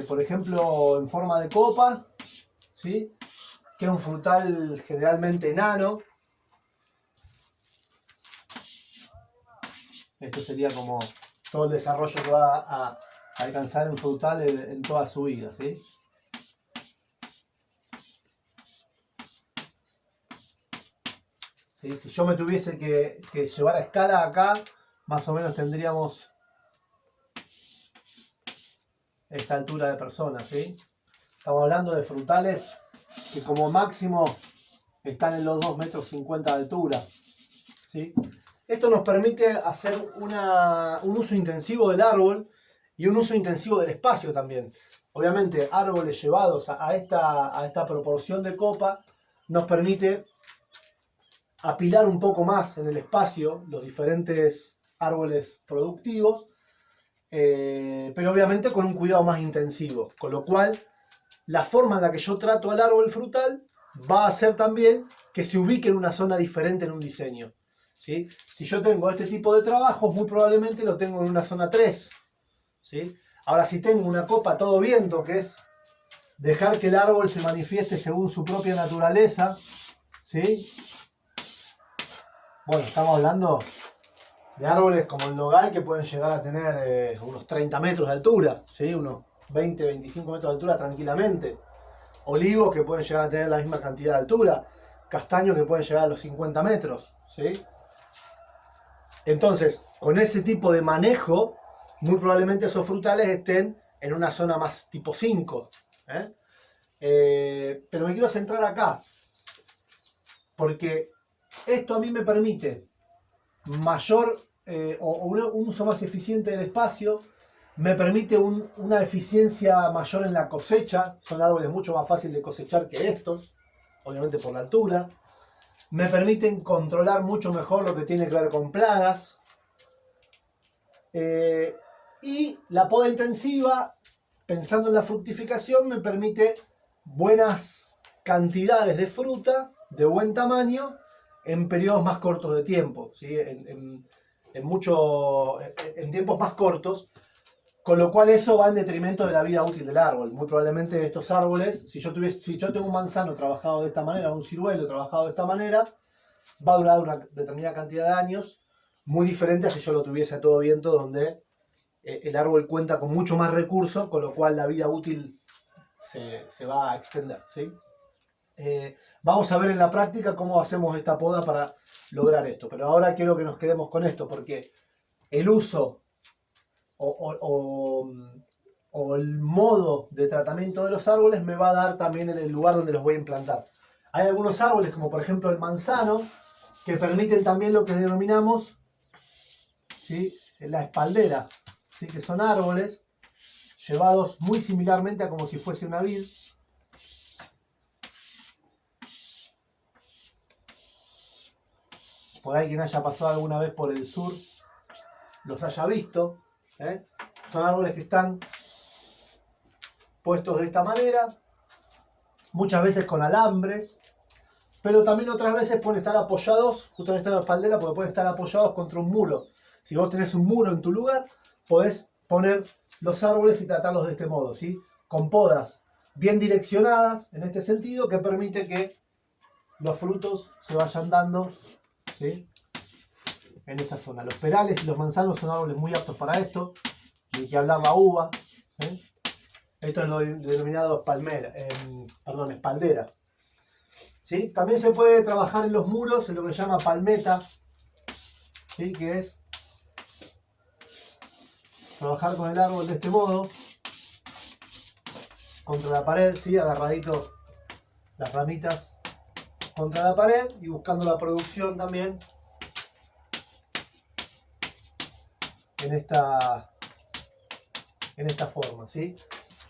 por ejemplo, en forma de copa, ¿sí? Que es un frutal generalmente enano. Esto sería como todo el desarrollo que va a alcanzar un frutal en toda su vida, ¿sí? ¿Sí? Si yo me tuviese que llevar a escala acá, más o menos tendríamos esta altura de persona, ¿sí? Estamos hablando de frutales que como máximo están en los 2,50 metros de altura, ¿sí? Esto nos permite hacer un uso intensivo del árbol y un uso intensivo del espacio también. Obviamente, árboles llevados a esta proporción de copa nos permite apilar un poco más en el espacio los diferentes árboles productivos, pero obviamente con un cuidado más intensivo, con lo cual la forma en la que yo trato al árbol frutal va a hacer también que se ubique en una zona diferente en un diseño, ¿sí? Si yo tengo este tipo de trabajos, muy probablemente lo tengo en una zona 3, ¿sí? Ahora, si tengo una copa todo viento, que es dejar que el árbol se manifieste según su propia naturaleza, ¿sí? Bueno, estamos hablando de árboles como el nogal que pueden llegar a tener unos 30 metros de altura, ¿sí? Unos 20, 25 metros de altura tranquilamente. Olivos que pueden llegar a tener la misma cantidad de altura. Castaños que pueden llegar a los 50 metros, ¿sí? Entonces, con ese tipo de manejo, muy probablemente esos frutales estén en una zona más tipo 5. Pero me quiero centrar acá, porque esto a mí me permite mayor un uso más eficiente del espacio, me permite una eficiencia mayor en la cosecha. Son árboles mucho más fáciles de cosechar que estos, obviamente por la altura. Me permiten controlar mucho mejor lo que tiene que ver con plagas. Y la poda intensiva, pensando en la fructificación, me permite buenas cantidades de fruta de buen tamaño en periodos más cortos de tiempo, ¿sí? en tiempos más cortos, con lo cual eso va en detrimento de la vida útil del árbol. Muy probablemente estos árboles, si yo tengo un manzano trabajado de esta manera, un ciruelo trabajado de esta manera, va a durar una determinada cantidad de años, muy diferente a si yo lo tuviese a todo viento, donde el árbol cuenta con mucho más recursos, con lo cual la vida útil se va a extender, ¿sí? Vamos a ver en la práctica cómo hacemos esta poda para lograr esto, pero ahora quiero que nos quedemos con esto, porque el uso o el modo de tratamiento de los árboles me va a dar también el lugar donde los voy a implantar. Hay algunos árboles, como por ejemplo el manzano, que permiten también lo que denominamos, ¿sí?, la espaldera, ¿sí?, que son árboles llevados muy similarmente a como si fuese una vid. Por ahí quien haya pasado alguna vez por el sur los haya visto, ¿eh? Son árboles que están puestos de esta manera, muchas veces con alambres, pero también otras veces pueden estar apoyados, justamente en la espaldera, porque pueden estar apoyados contra un muro. Si vos tenés un muro en tu lugar, podés poner los árboles y tratarlos de este modo, ¿sí?, con podas bien direccionadas en este sentido, que permite que los frutos se vayan dando, ¿sí?, en esa zona. Los perales y los manzanos son árboles muy aptos para esto, ni que hablar la uva, ¿sí? Esto es lo denominado espaldera, ¿sí? También se puede trabajar en los muros en lo que se llama palmeta, ¿sí?, que es trabajar con el árbol de este modo, contra la pared, ¿sí?, agarradito las ramitas contra la pared y buscando la producción también en esta forma, ¿sí?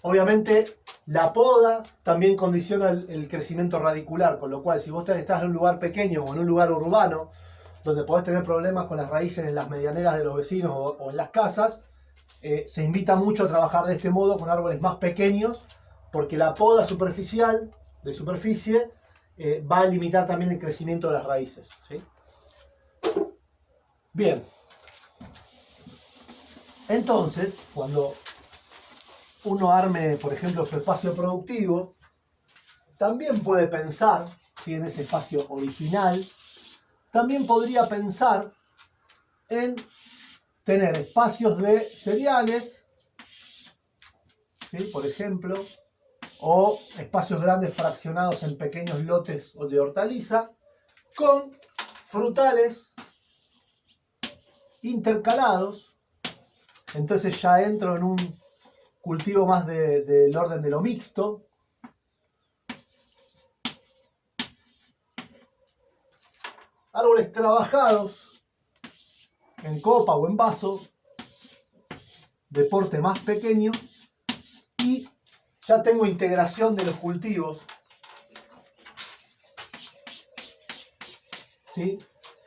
Obviamente la poda también condiciona el crecimiento radicular, con lo cual si vos estás en un lugar pequeño o en un lugar urbano, donde podés tener problemas con las raíces en las medianeras de los vecinos o en las casas, se invita mucho a trabajar de este modo con árboles más pequeños, porque la poda superficial de superficie va a limitar también el crecimiento de las raíces, ¿sí? Bien. Entonces, cuando uno arme, por ejemplo, su espacio productivo, también puede pensar, ¿sí?, en ese espacio original, también podría pensar en tener espacios de cereales, ¿sí?, por ejemplo, o espacios grandes fraccionados en pequeños lotes de hortaliza, con frutales intercalados. Entonces ya entro en un cultivo más del orden de lo mixto. Árboles trabajados en copa o en vaso, de porte más pequeño, y ya tengo integración de los cultivos, ¿sí?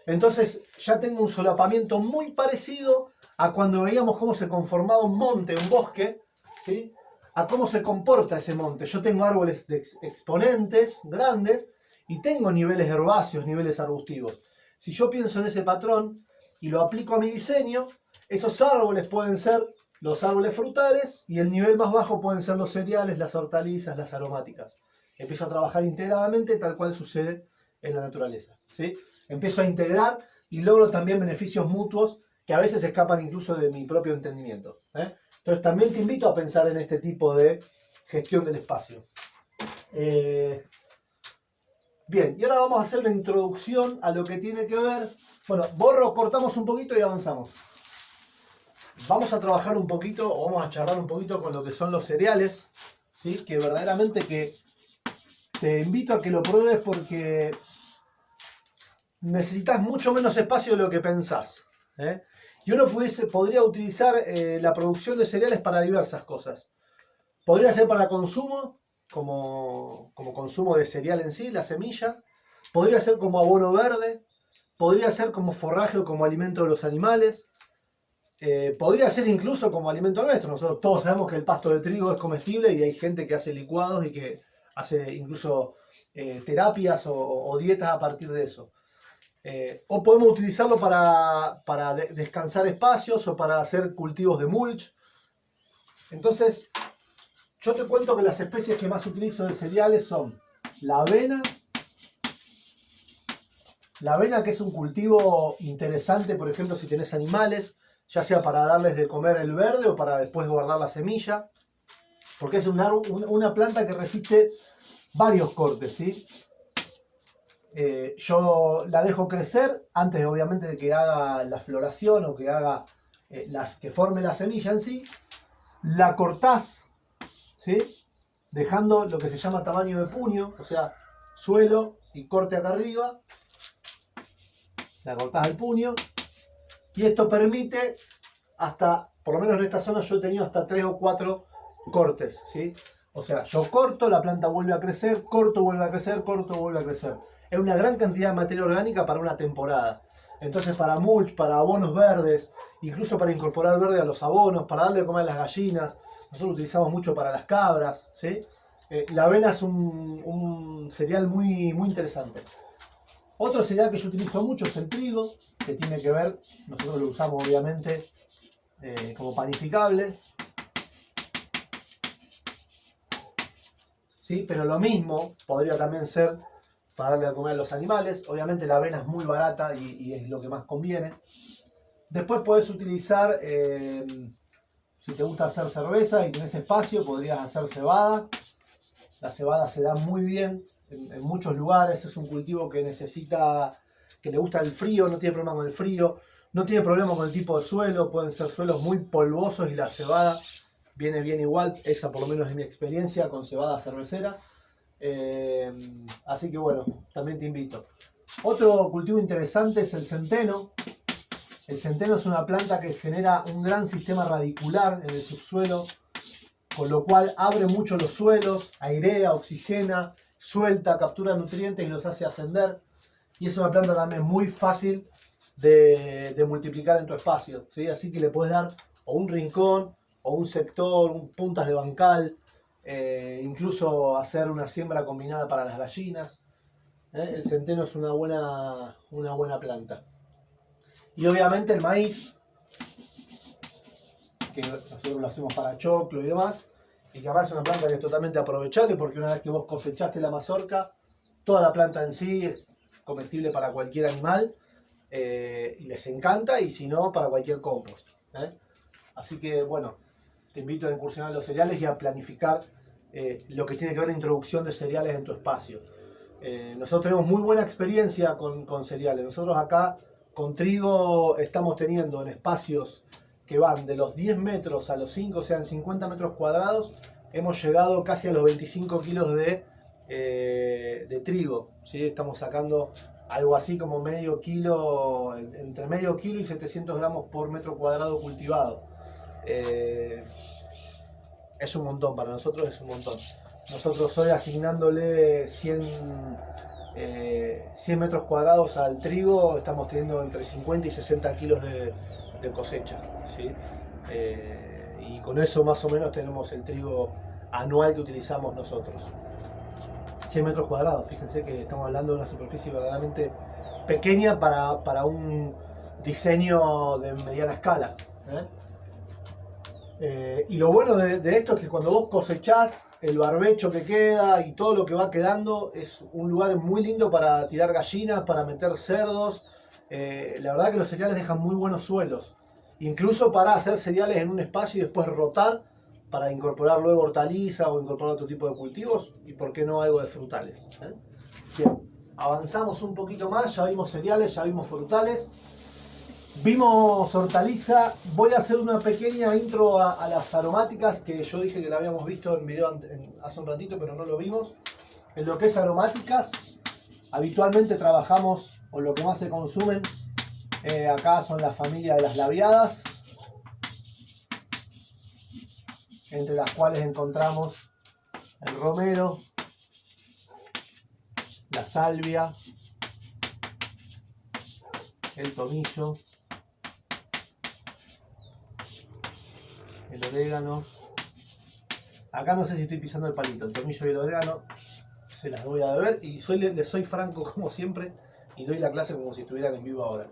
Entonces ya tengo un solapamiento muy parecido a cuando veíamos cómo se conformaba un monte, un bosque, ¿sí? A cómo se comporta ese monte. Yo tengo árboles de exponentes grandes y tengo niveles herbáceos, niveles arbustivos. Si yo pienso en ese patrón y lo aplico a mi diseño, esos árboles pueden ser los árboles frutales y el nivel más bajo pueden ser los cereales, las hortalizas, las aromáticas. Empiezo a trabajar integradamente tal cual sucede en la naturaleza, ¿sí? Empiezo a integrar y logro también beneficios mutuos que a veces escapan incluso de mi propio entendimiento, ¿eh? Entonces también te invito a pensar en este tipo de gestión del espacio. Bien, y ahora vamos a hacer una introducción a lo que tiene que ver... Bueno, cortamos un poquito y avanzamos. Vamos a trabajar un poquito, o vamos a charlar un poquito con lo que son los cereales, ¿sí? Que verdaderamente que te invito a que lo pruebes porque necesitas mucho menos espacio de lo que pensás, ¿eh? Y uno podría utilizar la producción de cereales para diversas cosas. Podría ser para consumo, como consumo de cereal en sí, la semilla. Podría ser como abono verde. Podría ser como forraje o como alimento de los animales. Podría ser incluso como alimento nuestro. Nosotros todos sabemos que el pasto de trigo es comestible y hay gente que hace licuados y que hace incluso terapias o dietas a partir de eso. O podemos utilizarlo para descansar espacios o para hacer cultivos de mulch. Entonces, yo te cuento que las especies que más utilizo de cereales son la avena. La avena, que es un cultivo interesante, por ejemplo, si tenés animales, ya sea para darles de comer el verde o para después guardar la semilla, porque es una planta que resiste varios cortes, ¿sí? Yo la dejo crecer antes, obviamente, de que haga la floración o que haga que forme la semilla en sí. La cortás, ¿sí? Dejando lo que se llama tamaño de puño, o sea, suelo y corte acá arriba. La cortás al puño. Y esto permite hasta, por lo menos en esta zona yo he tenido hasta 3 o 4 cortes, ¿sí? O sea, yo corto, la planta vuelve a crecer, corto, vuelve a crecer, corto, vuelve a crecer. Es una gran cantidad de materia orgánica para una temporada. Entonces para mulch, para abonos verdes, incluso para incorporar verde a los abonos, para darle de comer a las gallinas, nosotros utilizamos mucho para las cabras, ¿sí? La avena es un cereal muy, muy interesante. Otro cereal que yo utilizo mucho es el trigo, que tiene que ver, nosotros lo usamos obviamente como panificable, ¿sí? Pero lo mismo podría también ser para darle de comer a los animales. Obviamente la avena es muy barata y es lo que más conviene. Después podés utilizar, si te gusta hacer cerveza y tenés espacio, podrías hacer cebada. La cebada se da muy bien en muchos lugares. Es un cultivo que que le gusta el frío, no tiene problema con el frío, no tiene problema con el tipo de suelo. Pueden ser suelos muy polvosos y la cebada viene bien igual. Esa por lo menos es mi experiencia con cebada cervecera. Así que bueno, también te invito. Otro cultivo interesante es el centeno. El centeno es una planta que genera un gran sistema radicular en el subsuelo, con lo cual abre mucho los suelos, airea, oxigena, suelta, captura nutrientes y los hace ascender. Y es una planta también muy fácil de multiplicar en tu espacio, ¿sí? Así que le puedes dar o un rincón, o un sector, puntas de bancal, incluso hacer una siembra combinada para las gallinas. El centeno es una buena planta. Y obviamente el maíz, que nosotros lo hacemos para choclo y demás, y que además es una planta que es totalmente aprovechable porque una vez que vos cosechaste la mazorca, toda la planta en sí es comestible para cualquier animal, y les encanta, y si no, para cualquier compost. Así que bueno, te invito a incursionar en los cereales y a planificar lo que tiene que ver la introducción de cereales en tu espacio. Nosotros tenemos muy buena experiencia con cereales. Nosotros acá con trigo estamos teniendo en espacios que van de los 10 metros a los 5, o sea, en 50 metros cuadrados, hemos llegado casi a los 25 kilos de trigo, ¿sí? Estamos sacando algo así como medio kilo, entre medio kilo y 700 gramos por metro cuadrado cultivado. Es un montón, para nosotros es un montón. Nosotros hoy asignándole 100 metros cuadrados al trigo, estamos teniendo entre 50 y 60 kilos de cosecha, ¿sí? Y con eso más o menos tenemos el trigo anual que utilizamos nosotros. 100 metros cuadrados, fíjense que estamos hablando de una superficie verdaderamente pequeña para un diseño de mediana escala. Y lo bueno de esto es que cuando vos cosechás, el barbecho que queda y todo lo que va quedando es un lugar muy lindo para tirar gallinas, para meter cerdos. La verdad que los cereales dejan muy buenos suelos, incluso para hacer cereales en un espacio y después rotar para incorporar luego hortalizas o incorporar otro tipo de cultivos, y por qué no algo de frutales. Bien, avanzamos un poquito más, ya vimos cereales, ya vimos frutales, vimos hortaliza. Voy a hacer una pequeña intro a las aromáticas, que yo dije que la habíamos visto en video hace un ratito, pero no lo vimos. En lo que es aromáticas, habitualmente trabajamos, o lo que más se consumen, acá son la familia de las labiadas, entre las cuales encontramos el romero, la salvia, el tomillo, el orégano. Acá no sé si estoy pisando el palito, el tomillo y el orégano se las voy a deber, y les soy franco como siempre y doy la clase como si estuvieran en vivo ahora.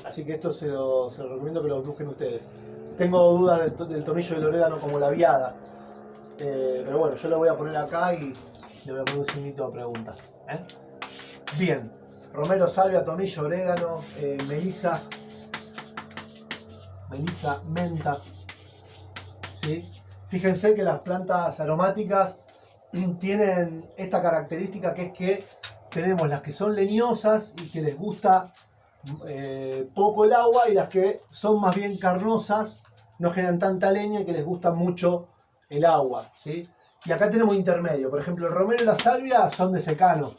Así que esto se lo recomiendo que lo busquen ustedes. Tengo dudas del tomillo y el orégano como la viada, pero bueno, yo lo voy a poner acá y le voy a poner un signito de pregunta. Bien, romero, salvia, tomillo, orégano, melisa, menta, ¿sí? Fíjense que las plantas aromáticas tienen esta característica, que es que tenemos las que son leñosas y que les gusta poco el agua, y las que son más bien carnosas, no generan tanta leña y que les gusta mucho el agua, ¿sí? Y acá tenemos intermedio. Por ejemplo, el romero y la salvia son de secano,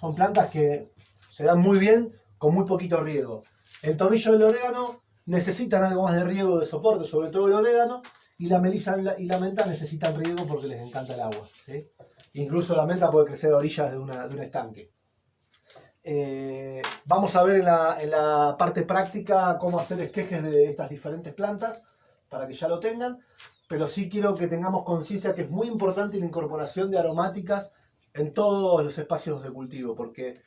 son plantas que se dan muy bien con muy poquito riego. El tomillo y el orégano necesitan algo más de riego, de soporte, sobre todo el orégano, y la melisa y la menta necesitan riego porque les encanta el agua, ¿sí? Incluso la menta puede crecer a orillas de un estanque. Vamos a ver en la parte práctica cómo hacer esquejes de estas diferentes plantas, para que ya lo tengan, pero sí quiero que tengamos conciencia que es muy importante la incorporación de aromáticas en todos los espacios de cultivo, porque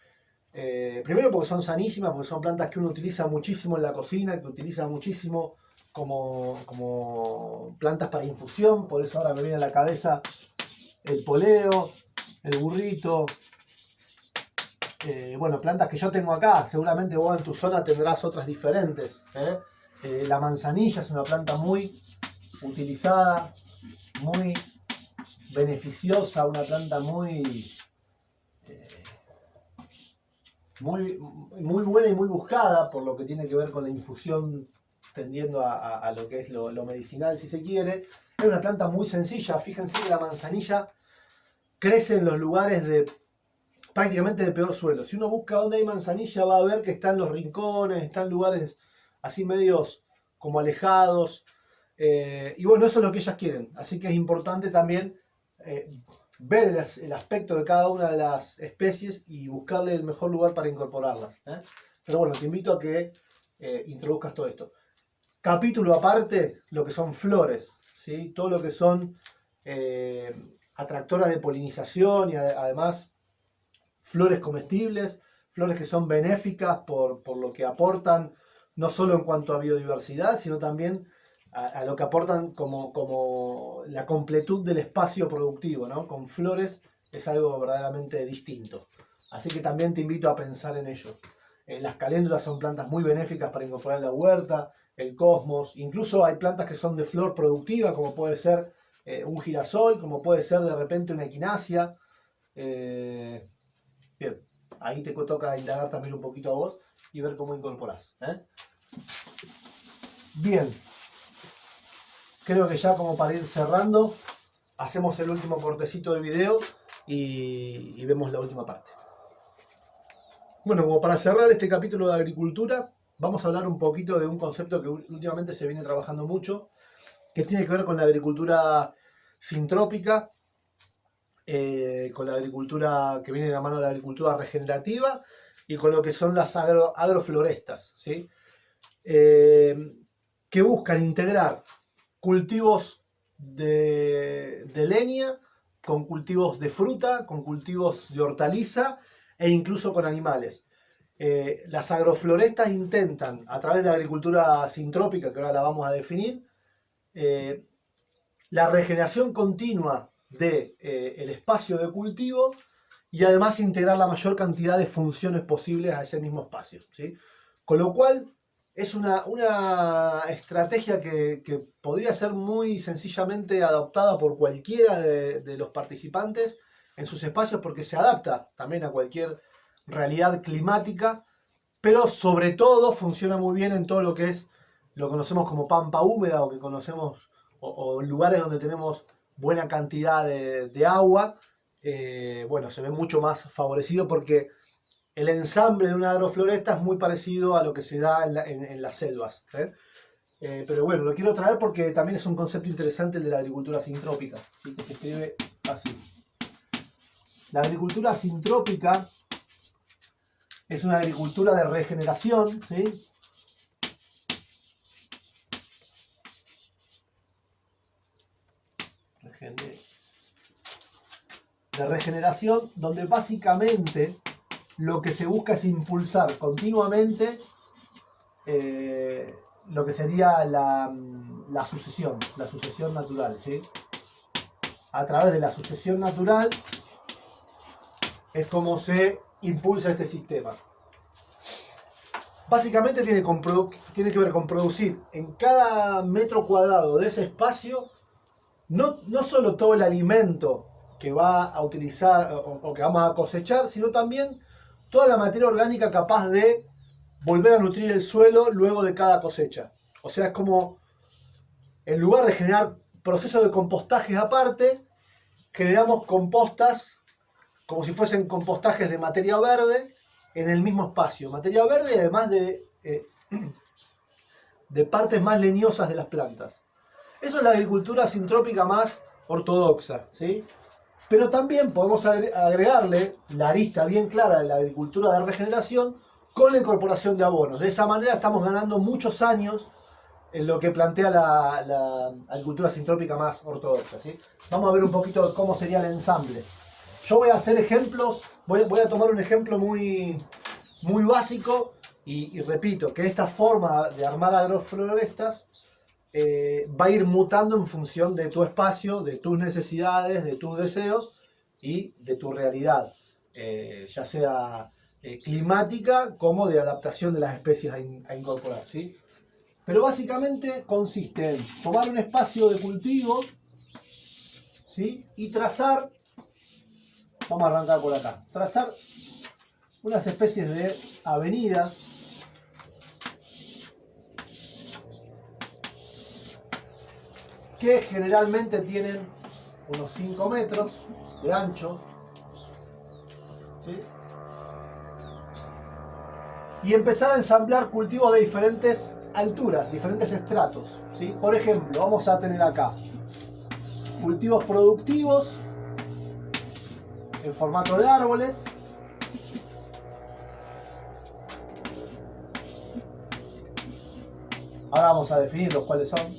primero porque son sanísimas, porque son plantas que uno utiliza muchísimo en la cocina, que utiliza muchísimo como plantas para infusión. Por eso ahora me viene a la cabeza el poleo, el burrito, bueno, plantas que yo tengo acá. Seguramente vos en tu zona tendrás otras diferentes, la manzanilla es una planta muy utilizada, muy beneficiosa, una planta muy buena y muy buscada por lo que tiene que ver con la infusión, tendiendo a lo que es lo medicinal, si se quiere. Es una planta muy sencilla. Fíjense que la manzanilla crece en los lugares prácticamente de peor suelo. Si uno busca dónde hay manzanilla, va a ver que está en los rincones, está en lugares así medios como alejados. Y bueno, eso es lo que ellas quieren. Así que es importante también ver el aspecto de cada una de las especies y buscarle el mejor lugar para incorporarlas. Pero bueno, te invito a que introduzcas todo esto. Capítulo aparte, lo que son flores, ¿sí? Todo lo que son atractoras de polinización, y además flores comestibles, flores que son benéficas por lo que aportan, no solo en cuanto a biodiversidad, sino también a lo que aportan como la completud del espacio productivo, ¿no? Con flores es algo verdaderamente distinto. Así que también te invito a pensar en ello. Las caléndulas son plantas muy benéficas para incorporar en la huerta, el cosmos. Incluso hay plantas que son de flor productiva, como puede ser un girasol, como puede ser de repente una equinacia. Bien, ahí te toca indagar también un poquito a vos y ver cómo incorporás. Bien, creo que ya como para ir cerrando, hacemos el último cortecito de video y vemos la última parte. Bueno, como para cerrar este capítulo de agricultura, vamos a hablar un poquito de un concepto que últimamente se viene trabajando mucho, que tiene que ver con la agricultura sintrópica, con la agricultura que viene de la mano de la agricultura regenerativa y con lo que son las agroflorestas, ¿sí? Que buscan integrar cultivos de leña con cultivos de fruta, con cultivos de hortaliza e incluso con animales. Las agroflorestas intentan, a través de la agricultura sintrópica, que ahora la vamos a definir, la regeneración continua del espacio de cultivo y además integrar la mayor cantidad de funciones posibles a ese mismo espacio, ¿sí? Con lo cual es una estrategia que podría ser muy sencillamente adoptada por cualquiera de los participantes en sus espacios porque se adapta también a cualquier realidad climática, pero sobre todo funciona muy bien en todo lo que es, lo conocemos como pampa húmeda o que conocemos, o lugares donde tenemos buena cantidad de agua. Bueno, se ve mucho más favorecido porque el ensamble de una agrofloresta es muy parecido a lo que se da en las selvas. Pero bueno, lo quiero traer porque también es un concepto interesante el de la agricultura sintrópica, ¿sí? Que se escribe así. La agricultura sintrópica es una agricultura de regeneración, ¿sí? De regeneración, donde básicamente lo que se busca es impulsar continuamente lo que sería la sucesión natural, ¿sí? A través de la sucesión natural es como se impulsa este sistema. Básicamente tiene que ver con producir en cada metro cuadrado de ese espacio no solo todo el alimento que va a utilizar o que vamos a cosechar, sino también toda la materia orgánica capaz de volver a nutrir el suelo luego de cada cosecha. O sea, es como, en lugar de generar procesos de compostajes aparte, generamos compostas como si fuesen compostajes de materia verde en el mismo espacio. Materia verde y además de partes más leñosas de las plantas. Eso es la agricultura sintrópica más ortodoxa, ¿sí? Pero también podemos agregarle la arista bien clara de la agricultura de regeneración con la incorporación de abonos. De esa manera estamos ganando muchos años en lo que plantea la agricultura sintrópica más ortodoxa, ¿sí? Vamos a ver un poquito cómo sería el ensamble. Yo voy a hacer ejemplos, voy a tomar un ejemplo muy básico y repito que esta forma de armar agroflorestas va a ir mutando en función de tu espacio, de tus necesidades, de tus deseos y de tu realidad, ya sea climática como de adaptación de las especies a incorporar, ¿sí? Pero básicamente consiste en tomar un espacio de cultivo, ¿sí? Y trazar, vamos a arrancar por acá, trazar unas especies de avenidas que generalmente tienen unos 5 metros de ancho, ¿sí? Y empezar a ensamblar cultivos de diferentes alturas, diferentes estratos, ¿sí? Por ejemplo, vamos a tener acá cultivos productivos en formato de árboles, ahora vamos a definir los cuáles son,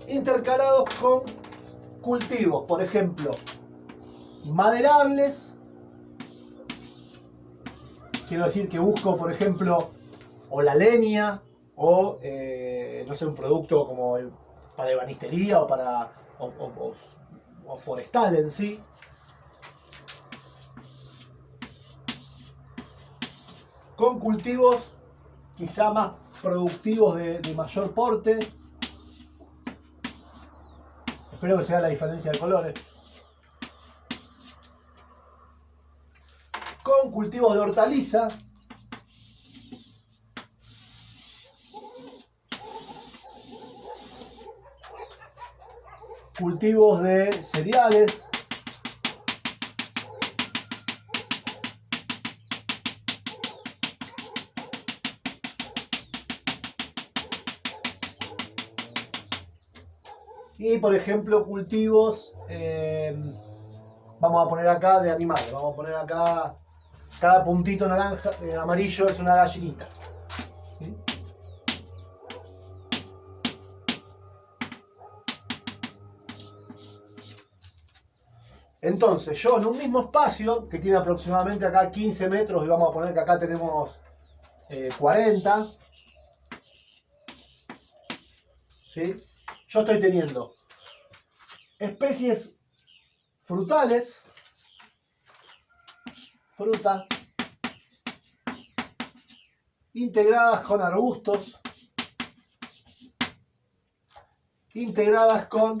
intercalados con cultivos, por ejemplo, maderables. Quiero decir que busco, por ejemplo, o la leña, o no sé, un producto como para ebanistería o para o forestal en sí. Con cultivos quizá más productivos de mayor porte. Espero que se vea la diferencia de colores. Con cultivos de hortaliza. Cultivos de cereales. Y por ejemplo cultivos, vamos a poner acá de animales, vamos a poner acá, cada puntito naranja, amarillo es una gallinita. ¿Sí? Entonces yo en un mismo espacio, que tiene aproximadamente acá 15 metros, y vamos a poner que acá tenemos 40, ¿sí? Yo estoy teniendo especies frutales, fruta, integradas con arbustos, integradas con,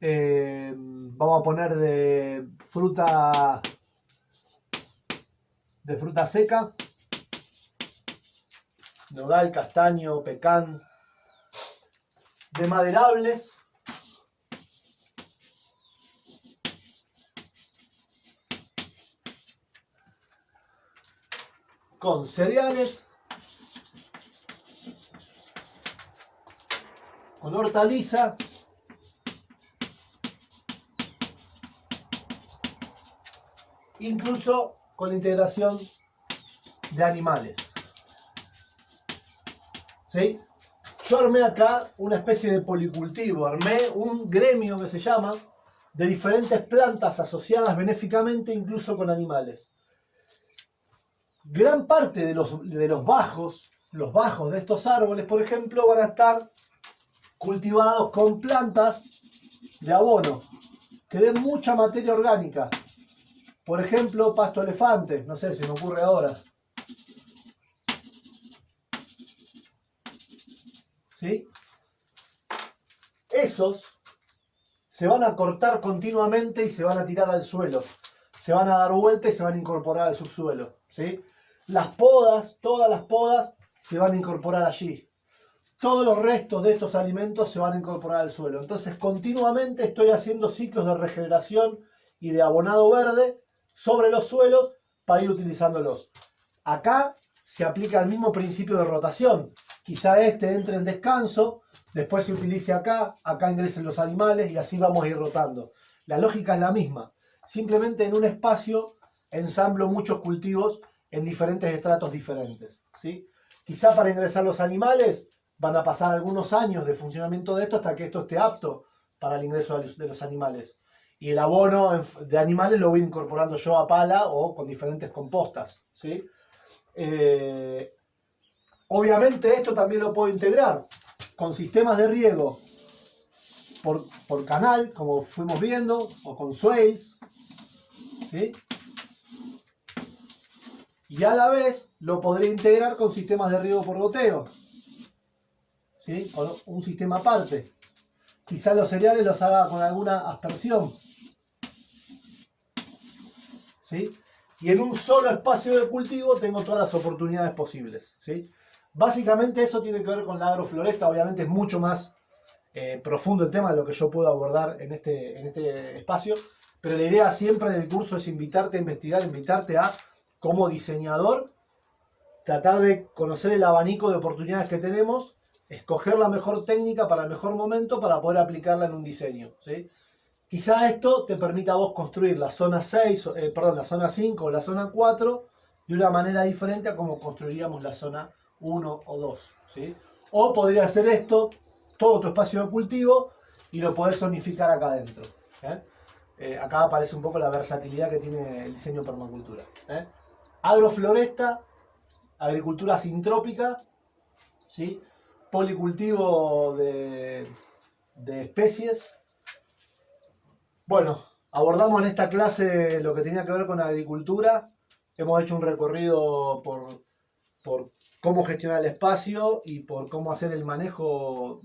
vamos a poner de fruta seca, nogal, castaño, pecan, de maderables, con cereales, con hortaliza, incluso con la integración de animales. ¿Sí? Yo armé acá una especie de policultivo, armé un gremio que se llama, de diferentes plantas asociadas benéficamente incluso con animales. Gran parte de los bajos de estos árboles, por ejemplo, van a estar cultivados con plantas de abono, que den mucha materia orgánica. Por ejemplo, pasto elefante, no sé, se me ocurre ahora. ¿Sí? Esos se van a cortar continuamente y se van a tirar al suelo. Se van a dar vuelta y se van a incorporar al subsuelo. ¿Sí? Las podas, todas las podas, se van a incorporar allí. Todos los restos de estos alimentos se van a incorporar al suelo. Entonces, continuamente estoy haciendo ciclos de regeneración y de abonado verde sobre los suelos para ir utilizándolos. Acá se aplica el mismo principio de rotación. Quizá este entre en descanso, después se utilice acá, acá ingresen los animales y así vamos a ir rotando. La lógica es la misma. Simplemente en un espacio ensamblo muchos cultivos en diferentes estratos diferentes. ¿Sí? Quizá para ingresar los animales van a pasar algunos años de funcionamiento de esto hasta que esto esté apto para el ingreso de los animales. Y el abono de animales lo voy incorporando yo a pala o con diferentes compostas. ¿Sí? Obviamente esto también lo puedo integrar con sistemas de riego por canal, como fuimos viendo, o con swales. ¿Sí? Y a la vez lo podré integrar con sistemas de riego por goteo. ¿Sí? Con un sistema aparte. Quizás los cereales los haga con alguna aspersión. ¿Sí? Y en un solo espacio de cultivo tengo todas las oportunidades posibles. ¿Sí? Básicamente eso tiene que ver con la agrofloresta. Obviamente es mucho más profundo el tema de lo que yo puedo abordar en este espacio. Pero la idea siempre del curso es invitarte a investigar, invitarte a, como diseñador, tratar de conocer el abanico de oportunidades que tenemos, escoger la mejor técnica para el mejor momento para poder aplicarla en un diseño. ¿Sí? Quizá esto te permita a vos construir la zona 6, la zona 5 o la zona 4 de una manera diferente a como construiríamos la zona 1 o 2. ¿Sí? O podría hacer esto, todo tu espacio de cultivo, y lo podés zonificar acá adentro. Acá aparece un poco la versatilidad que tiene el diseño permacultura. Agrofloresta, agricultura sintrópica, ¿sí? Policultivo de especies. Bueno, abordamos en esta clase lo que tenía que ver con agricultura. Hemos hecho un recorrido por cómo gestionar el espacio y por cómo hacer el manejo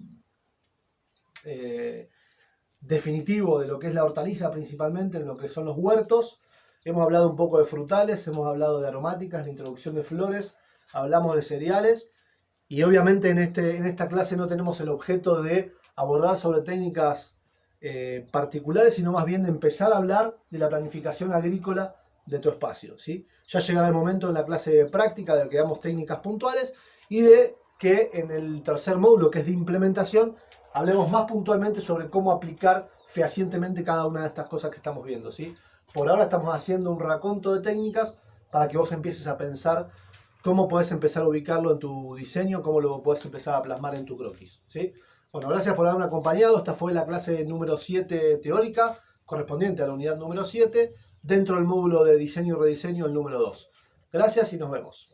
definitivo de lo que es la hortaliza, principalmente en lo que son los huertos. Hemos hablado un poco de frutales, hemos hablado de aromáticas, la introducción de flores, hablamos de cereales y obviamente en esta clase no tenemos el objeto de abordar sobre técnicas particulares, sino más bien de empezar a hablar de la planificación agrícola de tu espacio. ¿Sí? Ya llegará el momento en la clase práctica de que damos técnicas puntuales y de que en el tercer módulo, que es de implementación, hablemos más puntualmente sobre cómo aplicar fehacientemente cada una de estas cosas que estamos viendo, ¿sí? Por ahora estamos haciendo un raconto de técnicas para que vos empieces a pensar cómo podés empezar a ubicarlo en tu diseño, cómo lo podés empezar a plasmar en tu croquis, ¿sí? Bueno, gracias por haberme acompañado. Esta fue la clase número 7 teórica, correspondiente a la unidad número 7, dentro del módulo de diseño y rediseño, el número 2. Gracias y nos vemos.